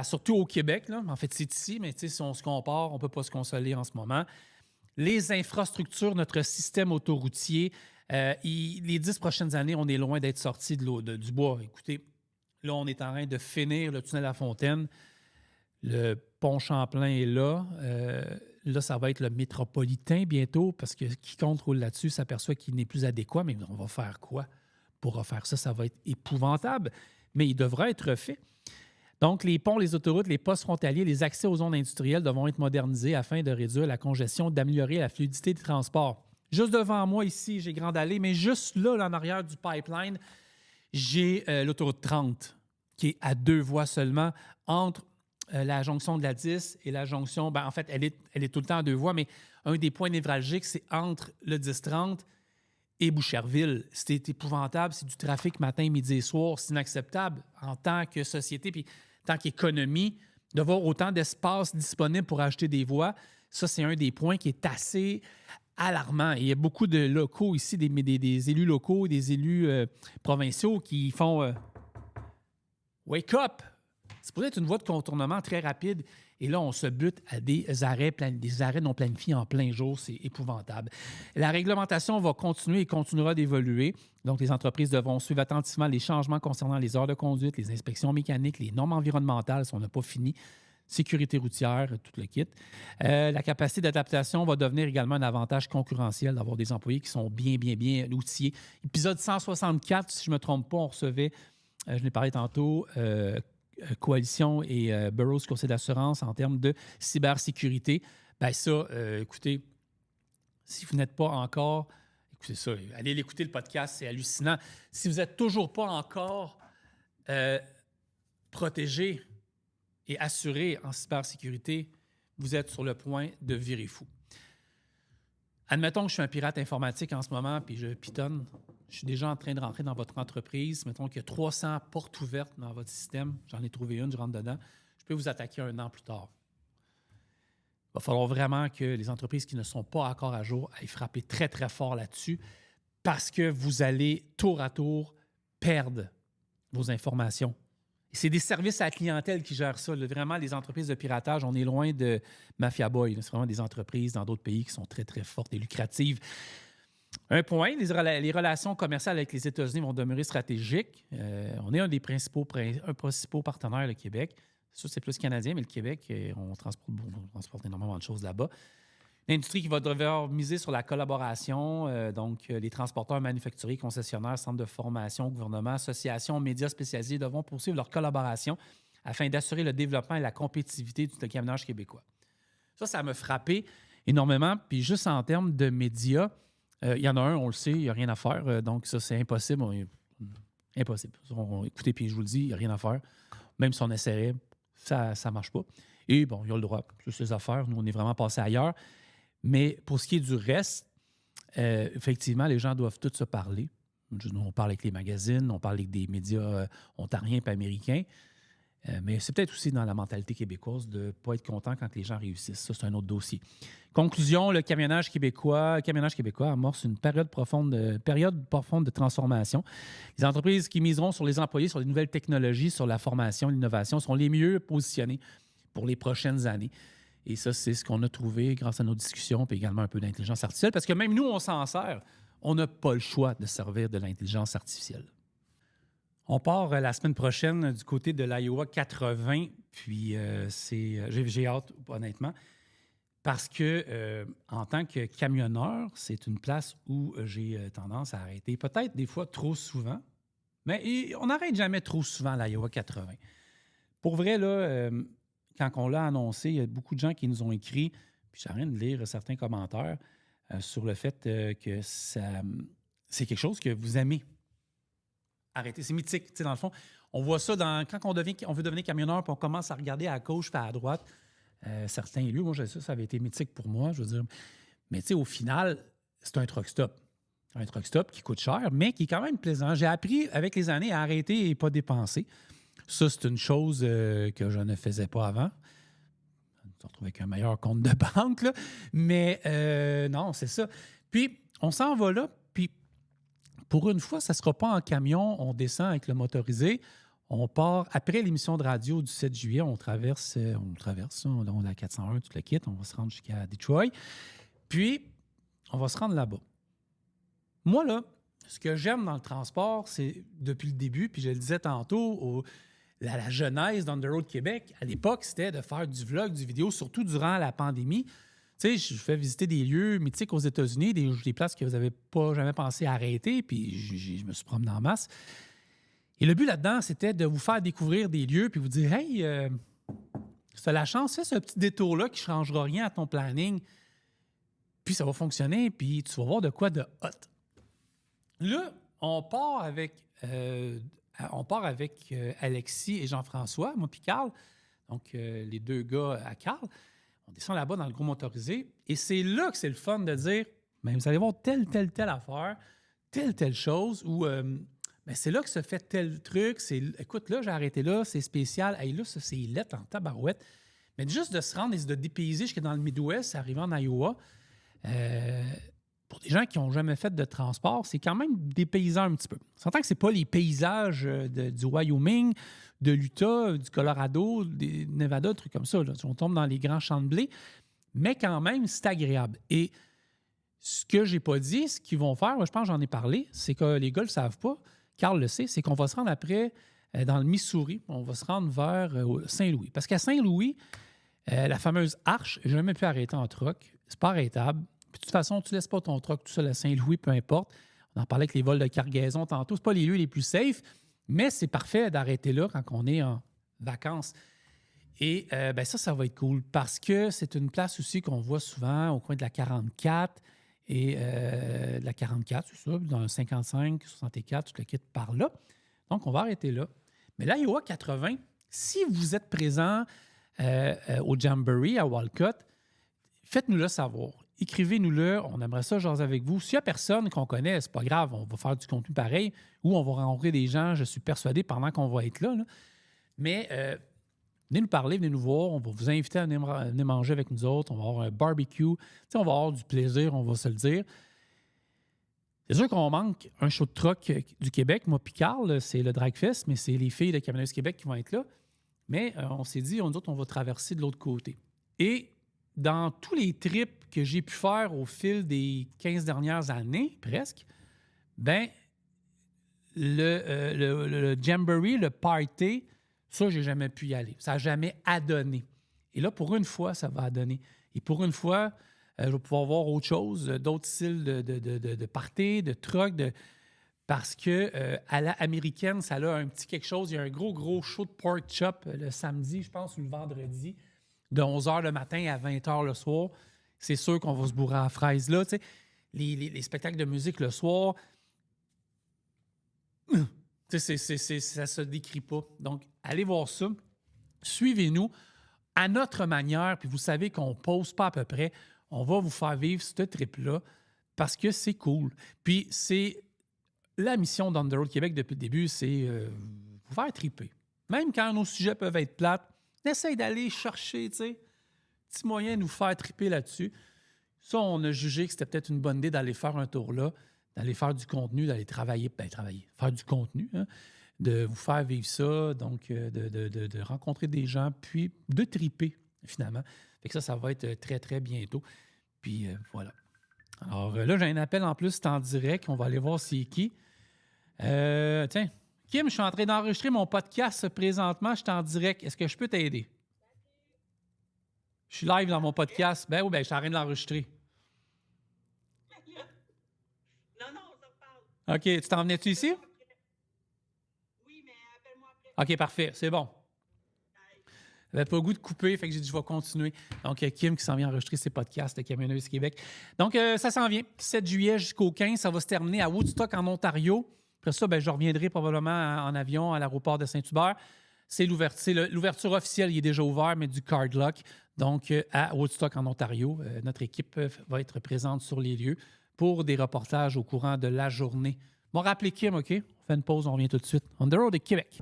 Surtout au Québec, là. En fait, c'est ici, mais si on se compare, on ne peut pas se consoler en ce moment. Les infrastructures, notre système autoroutier, les 10 prochaines années, on est loin d'être sorti du bois. Écoutez, là, on est en train de finir le tunnel à Fontaine. Le pont Champlain est là. Là, ça va être le métropolitain bientôt parce que quiconque roule là-dessus s'aperçoit qu'il n'est plus adéquat. Mais on va faire quoi pour refaire ça? Ça va être épouvantable, mais il devra être fait. Donc, les ponts, les autoroutes, les postes frontaliers, les accès aux zones industrielles devront être modernisés afin de réduire la congestion, d'améliorer la fluidité des transports. Juste devant moi ici, j'ai Grande Allée, mais juste là, en arrière du pipeline, j'ai l'autoroute 30 qui est à 2 voies seulement entre la jonction de la 10 et la jonction, en fait, elle est tout le temps à 2 voies, mais un des points névralgiques, c'est entre le 10-30 et Boucherville. C'est épouvantable, c'est du trafic matin, midi et soir, c'est inacceptable en tant que société, puis en tant qu'économie, d'avoir autant d'espace disponible pour acheter des voies. Ça, c'est un des points qui est assez alarmant. Et il y a beaucoup de locaux ici, des élus locaux, des élus provinciaux qui font « Wake up! » C'est pour être une voie de contournement très rapide. Et là, on se bute à des arrêts non planifiés en plein jour. C'est épouvantable. La réglementation va continuer et continuera d'évoluer. Donc, les entreprises devront suivre attentivement les changements concernant les heures de conduite, les inspections mécaniques, les normes environnementales, si on n'a pas fini, sécurité routière, tout le kit. La capacité d'adaptation va devenir également un avantage concurrentiel d'avoir des employés qui sont bien outillés. Épisode 164, si je ne me trompe pas, on recevait, je l'ai parlé tantôt, Coalition et Burroughs Conseil d'assurance en termes de cybersécurité. Bien ça, écoutez, si vous n'êtes pas encore... Écoutez ça, allez l'écouter le podcast, c'est hallucinant. Si vous n'êtes toujours pas encore protégé et assuré en cybersécurité, vous êtes sur le point de virer fou. Admettons que je suis un pirate informatique en ce moment, puis je pitonne. Je suis déjà en train de rentrer dans votre entreprise. Mettons qu'il y a 300 portes ouvertes dans votre système. J'en ai trouvé une, je rentre dedans. Je peux vous attaquer 1 an plus tard. Il va falloir vraiment que les entreprises qui ne sont pas encore à jour aillent frapper très, très fort là-dessus parce que vous allez tour à tour perdre vos informations. Et c'est des services à la clientèle qui gèrent ça. Là. Vraiment, les entreprises de piratage, on est loin de Mafia Boy. Là. C'est vraiment des entreprises dans d'autres pays qui sont très, très fortes et lucratives. Un point, les relations commerciales avec les États-Unis vont demeurer stratégiques. On est un des principaux partenaires, le Québec. Ça, c'est plus canadien, mais le Québec, on transporte énormément de choses là-bas. L'industrie qui va devoir miser sur la collaboration, donc les transporteurs manufacturiers, concessionnaires, centres de formation, gouvernements, associations, médias spécialisés devront poursuivre leur collaboration afin d'assurer le développement et la compétitivité du camionnage québécois. Ça m'a frappé énormément. Puis juste en termes de médias, il y en a un, on le sait, il n'y a rien à faire. Donc ça, c'est impossible. Impossible. Écoutez, puis je vous le dis, il n'y a rien à faire. Même si on essaierait, ça ne marche pas. Et bon, il y a le droit. C'est ses affaires. Nous, on est vraiment passé ailleurs. Mais pour ce qui est du reste, effectivement, les gens doivent tous se parler. On parle avec les magazines, on parle avec des médias ontariens et américains. Mais c'est peut-être aussi dans la mentalité québécoise de ne pas être content quand les gens réussissent. Ça, c'est un autre dossier. Conclusion, le camionnage québécois amorce une période profonde de transformation. Les entreprises qui miseront sur les employés, sur les nouvelles technologies, sur la formation, l'innovation, seront les mieux positionnées pour les prochaines années. Et ça, c'est ce qu'on a trouvé grâce à nos discussions, puis également un peu d'intelligence artificielle, parce que même nous, on s'en sert. On n'a pas le choix de servir de l'intelligence artificielle. On part la semaine prochaine du côté de l'Iowa 80, puis j'ai hâte, honnêtement, parce que en tant que camionneur, c'est une place où j'ai tendance à arrêter, peut-être des fois trop souvent, mais on n'arrête jamais trop souvent à l'Iowa 80. Pour vrai, là, quand on l'a annoncé, il y a beaucoup de gens qui nous ont écrit, puis j'ai rien de lire certains commentaires sur le fait que c'est quelque chose que vous aimez. Arrêtez, c'est mythique. Tu sais, dans le fond, on voit ça quand on veut devenir camionneur, puis on commence à regarder à gauche puis à droite certains lieux. Moi, ça avait été mythique pour moi, je veux dire. Mais tu sais, au final, c'est un truck stop. Un truck stop qui coûte cher, mais qui est quand même plaisant. J'ai appris avec les années à arrêter et pas dépenser. Ça, c'est une chose que je ne faisais pas avant. On se retrouve avec un meilleur compte de banque, là. Mais non, c'est ça. Puis, on s'en va là, puis pour une fois, ça ne sera pas en camion, on descend avec le motorisé, on part après l'émission de radio du 7 juillet, on traverse on a la 401, tout le kit, on va se rendre jusqu'à Detroit, puis on va se rendre là-bas. Moi, là, ce que j'aime dans le transport, c'est depuis le début, puis je le disais tantôt, la genèse d'Underroad Québec, à l'époque, c'était de faire du vlog, du vidéo, surtout durant la pandémie. Tu sais, je fais visiter des lieux mythiques aux États-Unis, des places que vous n'avez pas jamais pensé à arrêter, puis je me suis promené en masse. Et le but là-dedans, c'était de vous faire découvrir des lieux, puis vous dire « Hey, c'est la chance, fais ce petit détour-là qui ne changera rien à ton planning, puis ça va fonctionner, puis tu vas voir de quoi de hot. » Là, on part avec Alexis et Jean-François, moi puis Carl, donc les deux gars à Carl. On descend là-bas dans le gros motorisé et c'est là que c'est le fun de dire bien, vous allez voir telle affaire, telle chose, ou c'est là que se fait tel truc. Écoute, là, j'ai arrêté là, c'est spécial. Hey, là, ça, c'est lettre en tabarouette. Mais juste de se rendre et de dépayser jusqu'à dans le Midwest, arriver en Iowa, pour des gens qui n'ont jamais fait de transport, c'est quand même dépaysant un petit peu. On s'entend que ce n'est pas les paysages du Wyoming, de l'Utah, du Colorado, du Nevada, des trucs comme ça. Là. On tombe dans les grands champs de blé, mais quand même, c'est agréable. Et ce que je n'ai pas dit, ce qu'ils vont faire, moi, je pense que j'en ai parlé, c'est que les gars ne le savent pas, Carl le sait, c'est qu'on va se rendre après dans le Missouri, on va se rendre vers Saint-Louis. Parce qu'à Saint-Louis, la fameuse arche, je n'ai jamais pu arrêter en truck. C'est pas arrêtable. Puis, de toute façon, tu ne laisses pas ton truck tout seul à Saint-Louis, peu importe. On en parlait avec les vols de cargaison tantôt. Ce pas les lieux les plus safe, mais c'est parfait d'arrêter là quand on est en vacances. Et ça va être cool parce que c'est une place aussi qu'on voit souvent au coin de la 44 et de la 44, c'est ça, dans le 55, 64, tout le kit par là. Donc, on va arrêter là. Mais l'Iowa 80, si vous êtes présent au Jamboree à Walcott, faites-nous-le savoir. Écrivez-nous-le, on aimerait ça jaser avec vous. S'il n'y a personne qu'on connaît, c'est pas grave, on va faire du contenu pareil ou on va rencontrer des gens, je suis persuadé, pendant qu'on va être là. Mais venez nous parler, venez nous voir, on va vous inviter à venir manger avec nous autres, on va avoir un barbecue, on va avoir du plaisir, on va se le dire. C'est sûr qu'on manque un show de truck du Québec. Moi, puis Carl, c'est le Dragfest, mais c'est les filles de Camionneuses Québec qui vont être là. Mais on s'est dit, nous autres, on va traverser de l'autre côté. Et dans tous les trips que j'ai pu faire au fil des 15 dernières années, presque, le Jamboree, le party, ça, j'ai jamais pu y aller. Ça n'a jamais adonné. Et là, pour une fois, ça va adonner. Et pour une fois, je vais pouvoir voir autre chose, d'autres styles de party, de truck, parce que à la américaine, ça a un petit quelque chose. Il y a un gros show de pork chop le samedi, je pense, ou le vendredi, de 11h le matin à 20h le soir. C'est sûr qu'on va se bourrer à la fraise là. Les spectacles de musique le soir, ça se décrit pas. Donc, allez voir ça. Suivez-nous à notre manière, puis vous savez qu'on ne pose pas à peu près. On va vous faire vivre ce trip-là parce que c'est cool. Puis, c'est la mission d'On The Road Québec depuis le début, c'est vous faire triper. Même quand nos sujets peuvent être plates, on essaye d'aller chercher, petit moyen de nous faire triper là-dessus. Ça, on a jugé que c'était peut-être une bonne idée d'aller faire un tour là, d'aller faire du contenu, d'aller travailler, faire du contenu, hein, de vous faire vivre ça, donc de rencontrer des gens, puis de triper, finalement. Fait que ça va être très, très bientôt. Puis voilà. Alors là, j'ai un appel en plus, c'est en direct. On va aller voir c'est qui. Tiens, Kim, je suis en train d'enregistrer mon podcast présentement. Je suis en direct. Est-ce que je peux t'aider? Je suis live dans mon podcast. Oui, je suis en train de l'enregistrer. Non, ça parle. OK, tu t'en venais-tu ici? Oui, mais appelle-moi après. OK, parfait, c'est bon. J'avais pas le goût de couper, fait que j'ai dit je vais continuer. Donc, Kim qui s'en vient enregistrer ses podcasts de Camionneuses Québec. Donc, ça s'en vient. 7 juillet jusqu'au 15, ça va se terminer à Woodstock en Ontario. Après ça, je reviendrai probablement en avion à l'aéroport de Saint-Hubert. C'est l'ouverture officielle, il est déjà ouvert, mais du Card Lock. Donc, à Woodstock en Ontario, notre équipe va être présente sur les lieux pour des reportages au courant de la journée. Bon, rappelez Kim, OK? On fait une pause, on revient tout de suite. On the road de Québec.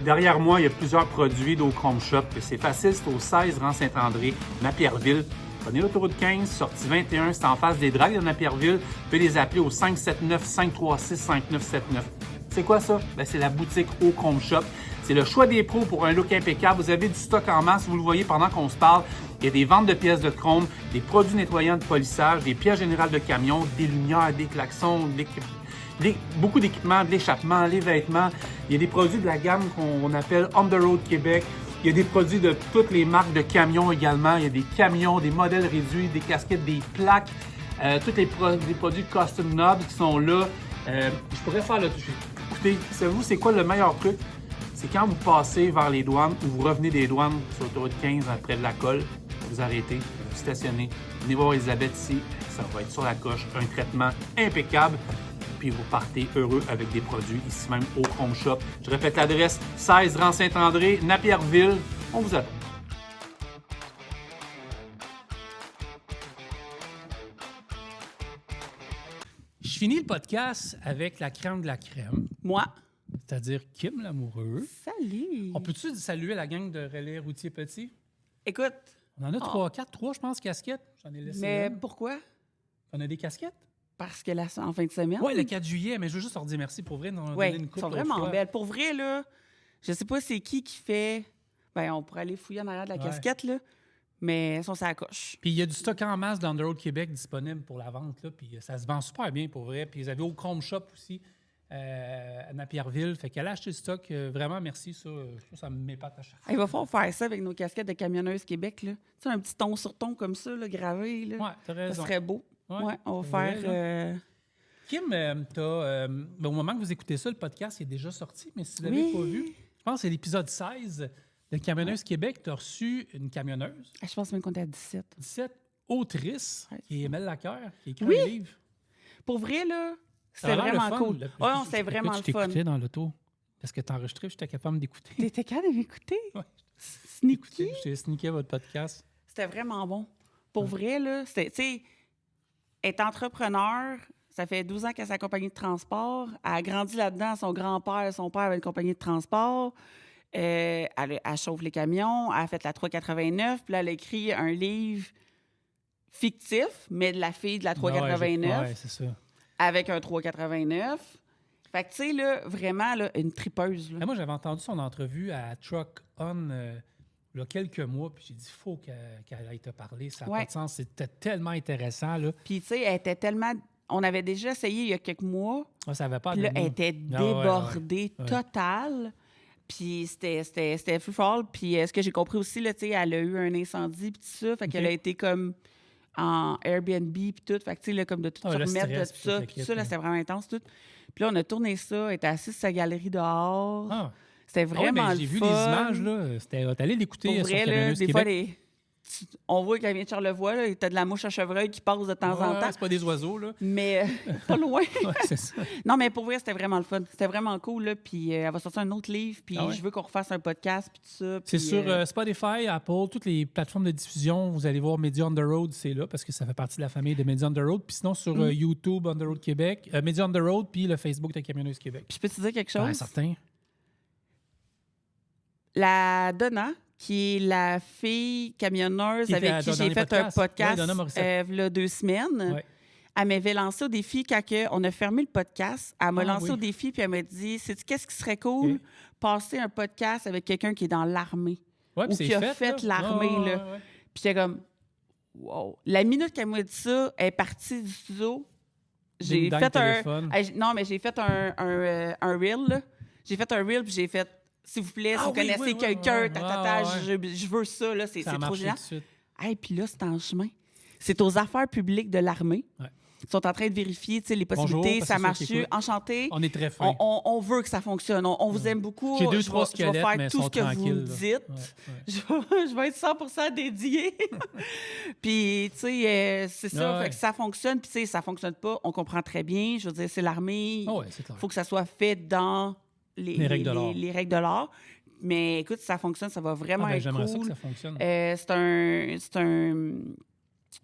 Derrière moi, il y a plusieurs produits d'Ochrome Shop. C'est facile, c'est au 16 rang Saint-André, Napierville. Prenez l'autoroute 15, sortie 21, c'est en face des dragues de Napierville. Vous pouvez les appeler au 579-536-5979. C'est quoi ça? C'est la boutique Ochrome Shop. C'est le choix des pros pour un look impeccable. Vous avez du stock en masse, vous le voyez pendant qu'on se parle. Il y a des ventes de pièces de chrome, des produits nettoyants de polissage, des pièces générales de camions, des lumières, des klaxons, beaucoup d'équipements, de l'échappement, les vêtements. Il y a des produits de la gamme qu'on appelle On The Road Québec. Il y a des produits de toutes les marques de camions également. Il y a des camions, des modèles réduits, des casquettes, des plaques, tous les produits custom knobs qui sont là. Je pourrais faire le... Écoutez, savez-vous, c'est quoi le meilleur truc? C'est quand vous passez vers les douanes ou vous revenez des douanes sur l'autoroute 15 près de la colle, vous arrêtez, vous stationnez, venez voir Elisabeth ici, ça va être sur la coche, un traitement impeccable. Puis vous partez heureux avec des produits ici même au Ochrome Shop. Je répète l'adresse, 16 rang Saint-André, Napierville. On vous attend. finis le podcast avec la crème de la crème, Moi. c'est-à-dire Kim l'amoureux. Salut. On peut-tu saluer la gang de Relais Routier Petit? Écoute, On en a 3, je pense, casquettes. J'en ai laissé mais une. pourquoi? On a des casquettes? Parce que en fin de semaine. Oui, le 4 juillet, mais je veux juste leur dire merci pour vrai. Oui, elles sont vraiment belles. Pour vrai, là, je sais pas c'est qui fait... Ben, on pourrait aller fouiller en arrière de la casquette, là, mais elles sont sur la coche. Puis il y a du stock en masse dans Underroad Québec disponible pour la vente, là, puis ça se vend super bien pour vrai. Puis ils avaient au Chrome Shop aussi, à Napierville. Fait qu'elle a acheté le stock. Vraiment, merci. Ça m'épate à chaque fois. Il va falloir faire ça avec nos casquettes de Camionneuses Québec, là. Tu sais, un petit ton sur ton comme ça, là, gravé, là. Ouais, t'as raison. Ça serait beau. Ouais, Ouais, on va c'est vrai, faire... Kim, au moment que vous écoutez ça, le podcast est déjà sorti, mais si vous ne l'avez Oui. pas vu, je pense que c'est l'épisode 16 de Camionneuse Québec. Tu as reçu une camionneuse, Je pense même qu'on est à 17. 17 autrice, Ouais. qui est Mel Lacoeur, qui écrit Oui. un livre. Pour vrai, là, Ça a c'était l'air le vraiment fun, cool. là. Ouais, non, c'était vraiment le Je fun. t'écoutais dans l'auto. Parce que tu enregistré, j'étais capable d'écouter. T'étais capable de m'écouter? Ouais. Sneaky. J'ai sneaké votre podcast. C'était vraiment bon. Pour vrai, là, c'était, tu sais, être entrepreneur, ça fait 12 ans qu'elle a sa compagnie de transport. Elle a grandi là-dedans. Son grand-père, son père avait une compagnie de transport. Elle chauffe les camions. Elle a fait la 389. Puis là, elle a écrit un livre fictif, mais de la fille de la 389 Ouais, c'est ça. avec un 389. Fait que, tu sais, là, vraiment, là, une tripeuse. Là. Moi, j'avais entendu son entrevue à Truck On il y a quelques mois, puis j'ai dit, il faut qu'elle aille te parler. Ça n'a Ouais. pas de sens. C'était tellement intéressant. Là. Puis, tu sais, elle était tellement... On avait déjà essayé il y a quelques mois. Ça n'avait pas Puis là, donné. elle était Ah ouais, débordée ouais. totale. Puis c'était free fall. Puis ce que j'ai compris aussi, là, tu sais, elle a eu un incendie, puis tout ça. Fait qu'elle a été comme en Airbnb, puis tout. Fait que, tu sais, là, comme de tout Ah, se le remettre de stress, tout puis ça. toute Puis la tout ça, là, kit, c'était vraiment intense, tout. Puis là, on a tourné ça. Elle était assise sur sa galerie dehors. Ah. C'était Ah ouais, vraiment mais le j'ai vu fun. les images. Là. T'allais l'écouter Pour sur vrai, là, Camionneuse des Québec. fois, on voit qu'elle vient de Charlevoix, là, t'as de la mouche à chevreuil qui passe de temps en Ouais, temps. c'est pas des oiseaux, là. Mais pas loin. Ouais, c'est ça. Non, mais pour vrai, c'était vraiment le fun. C'était vraiment cool, là. Puis elle va sortir un autre livre, puis Ah ouais? je veux qu'on refasse un podcast, puis tout ça. C'est puis, sur Spotify, Apple, toutes les plateformes de diffusion. Vous allez voir Media on the Road, c'est là, parce que ça fait partie de la famille de Media on the Road. Puis sinon, sur YouTube, On the Road Québec, Media on the Road, puis le Facebook de Camionneuse Québec. Puis je peux te dire quelque chose? Ouais, certain. La Donna, qui est la fille camionneuse Qui était avec qui dans j'ai les fait podcasts. un Ouais, podcast Donna Morissette. il y a 2 semaines, Ouais. elle m'avait lancé au défi quand on a fermé le podcast. Elle m'a Ah, lancé oui. au défi, puis elle m'a dit, sais-tu qu'est-ce qui serait cool? Ok. Passer un podcast avec quelqu'un qui est dans l'armée. Ouais, puis Ou c'est qui a fait là. l'armée, Ouais, là. ouais, ouais. Puis j'étais comme, wow. La minute qu'elle m'a dit ça, elle est partie du studio. J'ai Ding dang, fait téléphone. non, mais j'ai fait un reel, là. J'ai fait un reel, puis j'ai fait, s'il vous plaît, si Ah vous oui, connaissez oui, oui, quelqu'un, ouais, tatata, ouais, je veux ça, là. C'est Ça a trop marché génial. tout de suite. Hey, puis là, c'est en chemin. C'est aux affaires publiques de l'armée. Ouais. Ils sont en train de vérifier, tu sais, les Bonjour, possibilités, parce ça que marche c'est ça qui est cool. enchanté. On est très fin. On veut que ça fonctionne. On vous aime beaucoup. J'ai 2-3 Je vais squelettes, faire mais tout sont ce que vous tranquilles, me là. dites. Ouais. Je vais être 100% dédiée. Puis, tu sais, c'est ça. Ouais. Fait que ça fonctionne. Puis, tu sais, ça fonctionne pas. On comprend très bien. Je veux dire, c'est l'armée. Ah ouais, c'est clair. Il faut que ça soit fait dans Les règles de l'art. les règles de l'art. Mais écoute, si ça fonctionne, ça va vraiment Ah, ben, être j'aimerais ça cool. que ça fonctionne.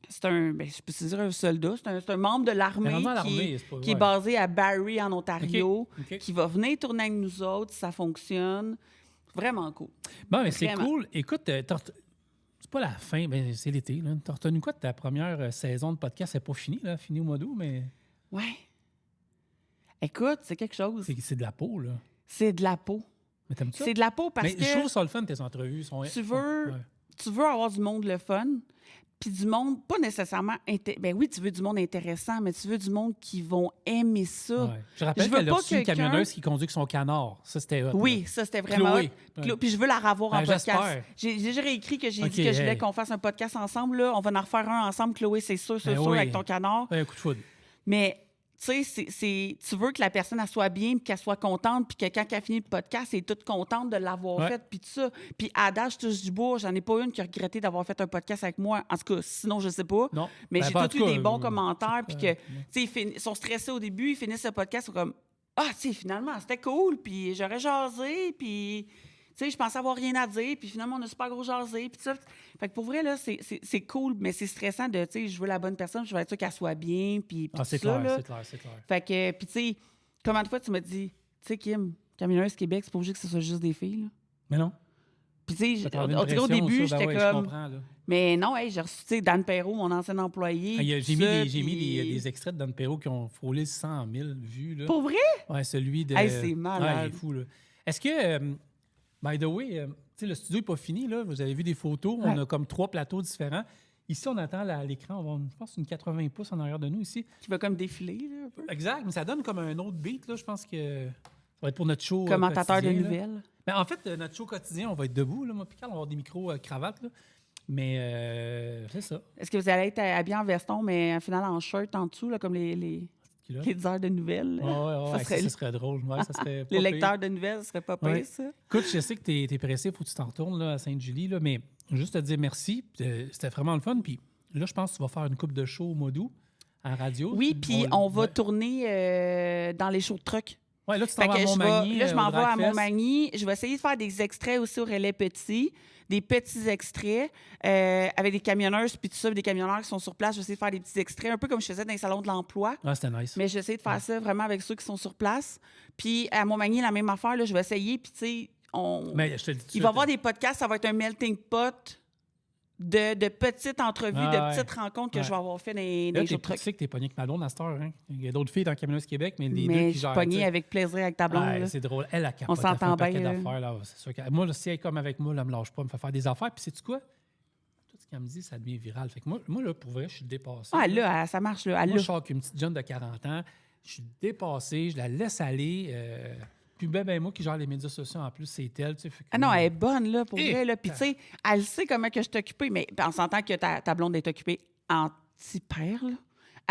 C'est un ben, je peux te dire un soldat. C'est un membre de l'armée Mais vraiment, qui, l'armée, c'est pas- qui est ouais. basé à Barrie, en Ontario, OK, OK. qui va venir tourner avec nous autres si ça fonctionne. Vraiment cool. Bon, mais c'est Vraiment. cool. Écoute, c'est pas la fin, mais c'est l'été. Là. T'as retenu quoi de ta première saison de podcast? C'est pas fini, là, fini au mois d'août, mais Ouais. Écoute, c'est quelque chose. c'est de la peau, là. C'est de la peau. Mais t'aimes ça? C'est de la peau parce Mais que je trouve ça le fun, tes entrevues. tu veux- Ouais. tu veux avoir du monde le fun, puis du monde, pas nécessairement... Ben oui, tu veux du monde intéressant, mais tu veux du monde qui vont aimer ça. Ouais. Je rappelle Je veux qu'elle a pas reçu une quelqu'un- camionneuse qui conduit avec son canard. Ça, c'était hot, Oui, là. ça, c'était vraiment Chloé. hot. Ouais. Puis je veux la revoir en Ben, podcast. j'espère. J'ai déjà réécrit que j'ai Ok, dit que je voulais hey. qu'on fasse un podcast ensemble. Là. On va en refaire un ensemble, Chloé, c'est sûr, Ben oui. avec ton canard. Ouais, un coup de foudre. Mais, tu sais, tu veux que la personne elle soit bien, puis qu'elle soit contente, puis que quand elle finit le podcast, elle est toute contente de l'avoir Ouais. fait, puis tout ça. Puis à date, je touche du bois, j'en ai pas une qui a regretté d'avoir fait un podcast avec moi. En tout cas, sinon, je sais pas. Non. Mais Ben, j'ai pas en tout tout eu cas, des bons commentaires, puis que, ouais. tu sais, ils sont stressés au début, ils finissent le podcast, ils sont comme, ah, tu sais, finalement, c'était cool, puis j'aurais jasé, puis, sais, je pensais avoir rien à dire, puis finalement, on a super gros jasé, puis ça. Fait que pour vrai, là, c'est cool, mais c'est stressant de, tu sais, je veux la bonne personne, je veux être sûr qu'elle soit bien, puis Ah, c'est tout ça, clair, là. c'est clair, c'est clair. Fait que, puis tu sais, combien de fois tu m'as dit, tu sais, Kim, Camionneuse Québec, c'est pas obligé que ce soit juste des filles, là. Mais non. Puis tu sais, Ça t'enlève une au pression, début, ça, ben j'étais ouais, je comme... comprends, là. Mais non, hey, j'ai reçu, tu sais, Dan Perrault, mon ancien employé. Ah, j'ai tout mis, ça, j'ai mis puis- des extraits de Dan Perrault qui ont frôlé 100 000 vues. Là. Pour vrai? Ouais, celui de. Hey, c'est malade. Ouais, il est fou, là. Est-ce que, by the way, tu sais, le studio n'est pas fini, là. Vous avez vu des photos. On a comme 3 plateaux différents. Ici, on attend à l'écran, on va, je pense, une 80 pouces en arrière de nous ici. Qui va comme défiler, là, un peu. Exact, mais ça donne comme un autre beat, là. Je pense que ça va être pour notre show. Commentateur de quotidien, là. nouvelles. Mais en fait, notre show quotidien, on va être debout, là. Moi, puis Carl, on va avoir des micros cravates, là. Mais c'est ça. Est-ce que vous allez être habillé en veston, mais au final en shirt en dessous, là, comme les Là. 10 heures de nouvelles? Ouais, Ça serait- ça serait drôle. Ouais, ça serait pas Les pire. lecteurs de nouvelles, ce serait pas pire, Ouais. ça? Écoute, je sais que tu es pressé, il faut que tu t'en retournes là, à Sainte-Julie, là, mais juste te dire merci. C'était vraiment le fun. Puis là, je pense que tu vas faire une coupe de show au mois d'août à radio. Oui, puis on va ouais. tourner dans les shows de truck. Ouais, là, tu Fait t'en vas que à Montmagny. là, je m'en au vais à Dragfest. Montmagny. Je vais essayer de faire des extraits aussi au relais petit, des petits extraits avec des camionneuses, puis tout ça, des camionneurs qui sont sur place. Je vais essayer de faire des petits extraits, un peu comme je faisais dans les salons de l'emploi. Ah, c'était nice. Mais je vais essayer de faire ça vraiment avec ceux qui sont sur place. Puis à Montmagny, la même affaire, là, je vais essayer. Puis tu sais, Mais je te le dis tout de il va y suite, avoir des podcasts, ça va être un melting pot de petites entrevues, Ah, de ouais. petites rencontres que Ouais. je vais avoir fait dans les Là, shows de tu truck. sais que t'es pogné avec ma blonde à cette heure. Hein? Il y a d'autres filles dans Camionneuse Québec, mais les deux Mais qui je suis gèrent. pognée tu sais. avec plaisir avec ta blonde. Ouais, là. c'est drôle. Elle a capote. On s'entend elle fait un paquet bien, là. d'affaires. Là. C'est sûr que... Moi, là, si elle est comme avec moi, là, elle me lâche pas, elle me fait faire des affaires. Puis sais-tu quoi? Tout ce qu'elle me dit, ça devient viral. Fait que moi là, pour vrai, je suis dépassé. Ah, là, ça marche. Là. Elle Moi, l'a. je sors avec une petite jeune de 40 ans. Je suis dépassé, je la laisse aller. Puis ben moi qui gère les médias sociaux en plus, c'est elle. Tu sais, fait que Ah non, moi, elle est bonne, là, pour Eh, vrai. Là. Puis, tu sais, elle sait comment que je suis occupée, mais on s'entend que ta blonde est occupée anti-père, là.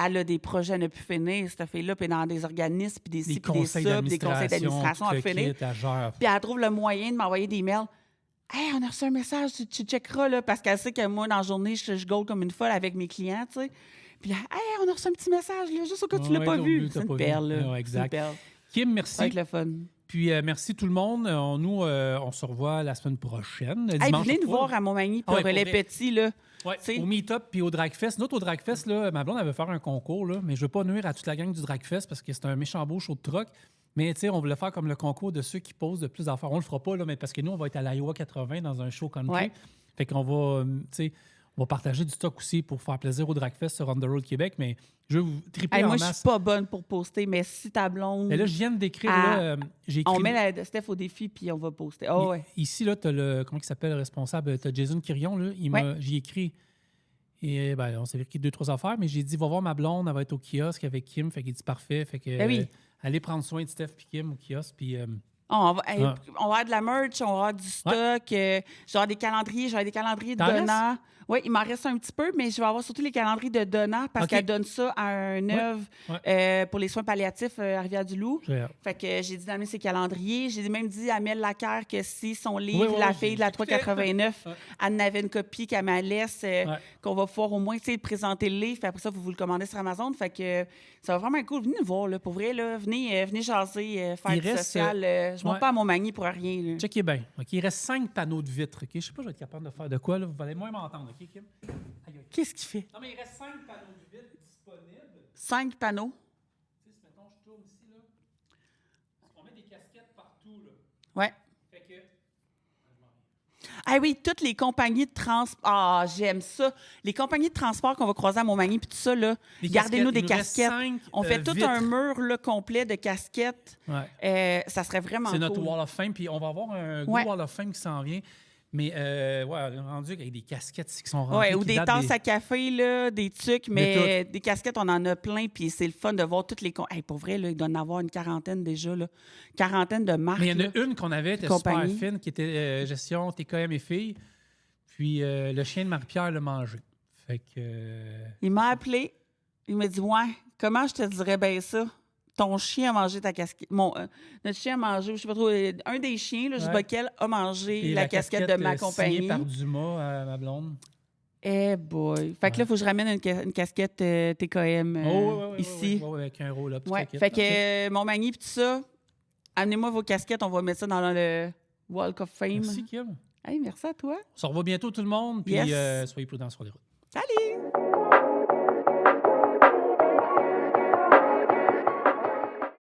Elle a des projets à ne plus finir, cette fille-là, puis dans des organismes, puis des des ci, puis des conseils ça, puis des conseils d'administration à tout le finir. kit, elle gère. Puis elle trouve le moyen de m'envoyer des mails. Hey, on a reçu un message, tu checkeras, là, parce qu'elle sait que moi, dans la journée, je goal comme une folle avec mes clients, tu sais. Puis là, hey, on a reçu un petit message, là, juste au cas où tu l'as Ouais, pas t'as vu. oublié, C'est t'as une pas vu. perle, là. Ouais, C'est une exact. perle. Kim, Ça merci. va être le fun. Puis merci tout le monde. On se revoit la semaine prochaine. Hey, dimanche venez nous octobre. voir à Montmagny Ah pour ouais, le relais pour vrai. petit, là. Ouais, Tu sais. au Meetup puis au Dragfest. Nous autres, au Dragfest, là, ma blonde, elle veut faire un concours, là, mais je veux pas nuire à toute la gang du Dragfest parce que c'est un méchant beau show de truck. Mais tu sais, on voulait faire comme le concours de ceux qui posent de plus d'affaires. On le fera pas, là, mais parce que nous, on va être à l'Iowa 80 dans un show country. Ouais. Fait qu'on va, tu sais, on va partager du stock aussi pour faire plaisir au Dragfest sur On The Road Québec. Mais je veux vous triper Hey, en moi, je masse. suis pas bonne pour poster, mais si ta blonde. Mais là, je viens de décrire, Ah, là, j'ai écrit... on met la Steph au défi, puis on va poster. Ah ouais. Ici, là, tu as le. Comment il s'appelle le responsable? Tu as Jason Quirion, là. J'y ai écrit. Et ben, on s'est écrit 2-3 affaires, mais j'ai dit, va voir ma blonde, elle va être au kiosque avec Kim. Fait qu'il dit parfait. Fait que. Ben oui. Allez prendre soin de Steph et Kim au kiosque. Puis. On va Ah. avoir de la merch, on va avoir du stock, genre des calendriers, j'aurai des calendriers de T'en donnants. Oui, il m'en reste un petit peu, mais je vais avoir surtout les calendriers de donnants parce OK. qu'elle donne ça à un œuvre pour les soins palliatifs à Rivière-du-Loup. j'ai hâte. Fait que j'ai dit d'amener ses calendriers. J'ai même dit à Mel Lacaire que si son livre, Oui, oui, La oui, fille j'ai de la écouté. 389, Ouais. elle en avait une copie qu'elle me laisse, Ouais. qu'on va pouvoir au moins tu sais, présenter le livre. Puis après ça, vous le commandez sur Amazon. Fait que ça va vraiment être cool. Venez nous voir, là, pour vrai. Là. Venez jaser, faire Il du reste, social. Je ne monte ouais. pas à Montmagny pour rien. Là. Checkez bien. OK, il reste 5 panneaux de vitres. OK, je sais pas, je vais être capable de faire de quoi. Là. Vous allez moins m'entendre. OK, Kim? Aïe, aïe. Qu'est-ce qu'il fait? Non, mais il reste 5 panneaux de vitres disponibles. 5 panneaux. Tu sais, mettons, je tourne ici, là. On met des casquettes partout, là. Ouais. Fait que. Ah oui, toutes les compagnies de transport. Ah, j'aime ça. Les compagnies de transport qu'on va croiser à Montmagny, puis tout ça, là, Des gardez-nous des casquettes. Il nous casquettes. reste 5, On fait tout vitres. un mur là, complet de casquettes. Ouais. Ça serait vraiment C'est notre cool. Wall of Fame, puis on va avoir un gros Ouais. Wall of Fame qui s'en vient. Mais ouais, on est rendu avec des casquettes qui sont rentrées. Ouais, ou qui des datent tasses à café, là, des trucs, mais des casquettes, on en a plein, puis c'est le fun de voir toutes les... Hey, pour vrai, là, il doit en avoir une quarantaine déjà, là. Quarantaine de marques. Mais il y en là. a une qu'on avait, était super compagnie. fine, qui était gestion TKM et filles. Puis le chien de Marie-Pierre l'a mangé. Fait que... Il m'a appelé, il m'a dit « Ouais, comment je te dirais bien ça? Ton chien a mangé ta casquette. Notre chien a mangé, je sais pas trop, un des chiens, là, je sais Ouais. pas lequel, a mangé et la casquette de ma signée compagnie. par Dumas, ma blonde. Eh boy. Fait que là, il faut que je ramène une casquette TKM ici. Ouais, avec un roll-up. Ouais. Fait que Montmagny puis tout ça, amenez-moi vos casquettes, on va mettre ça dans le Walk of Fame. Merci, Kim. Hey, merci à toi. On se revoit bientôt, tout le monde. Puis Yes. soyez prudents sur les routes. Salut!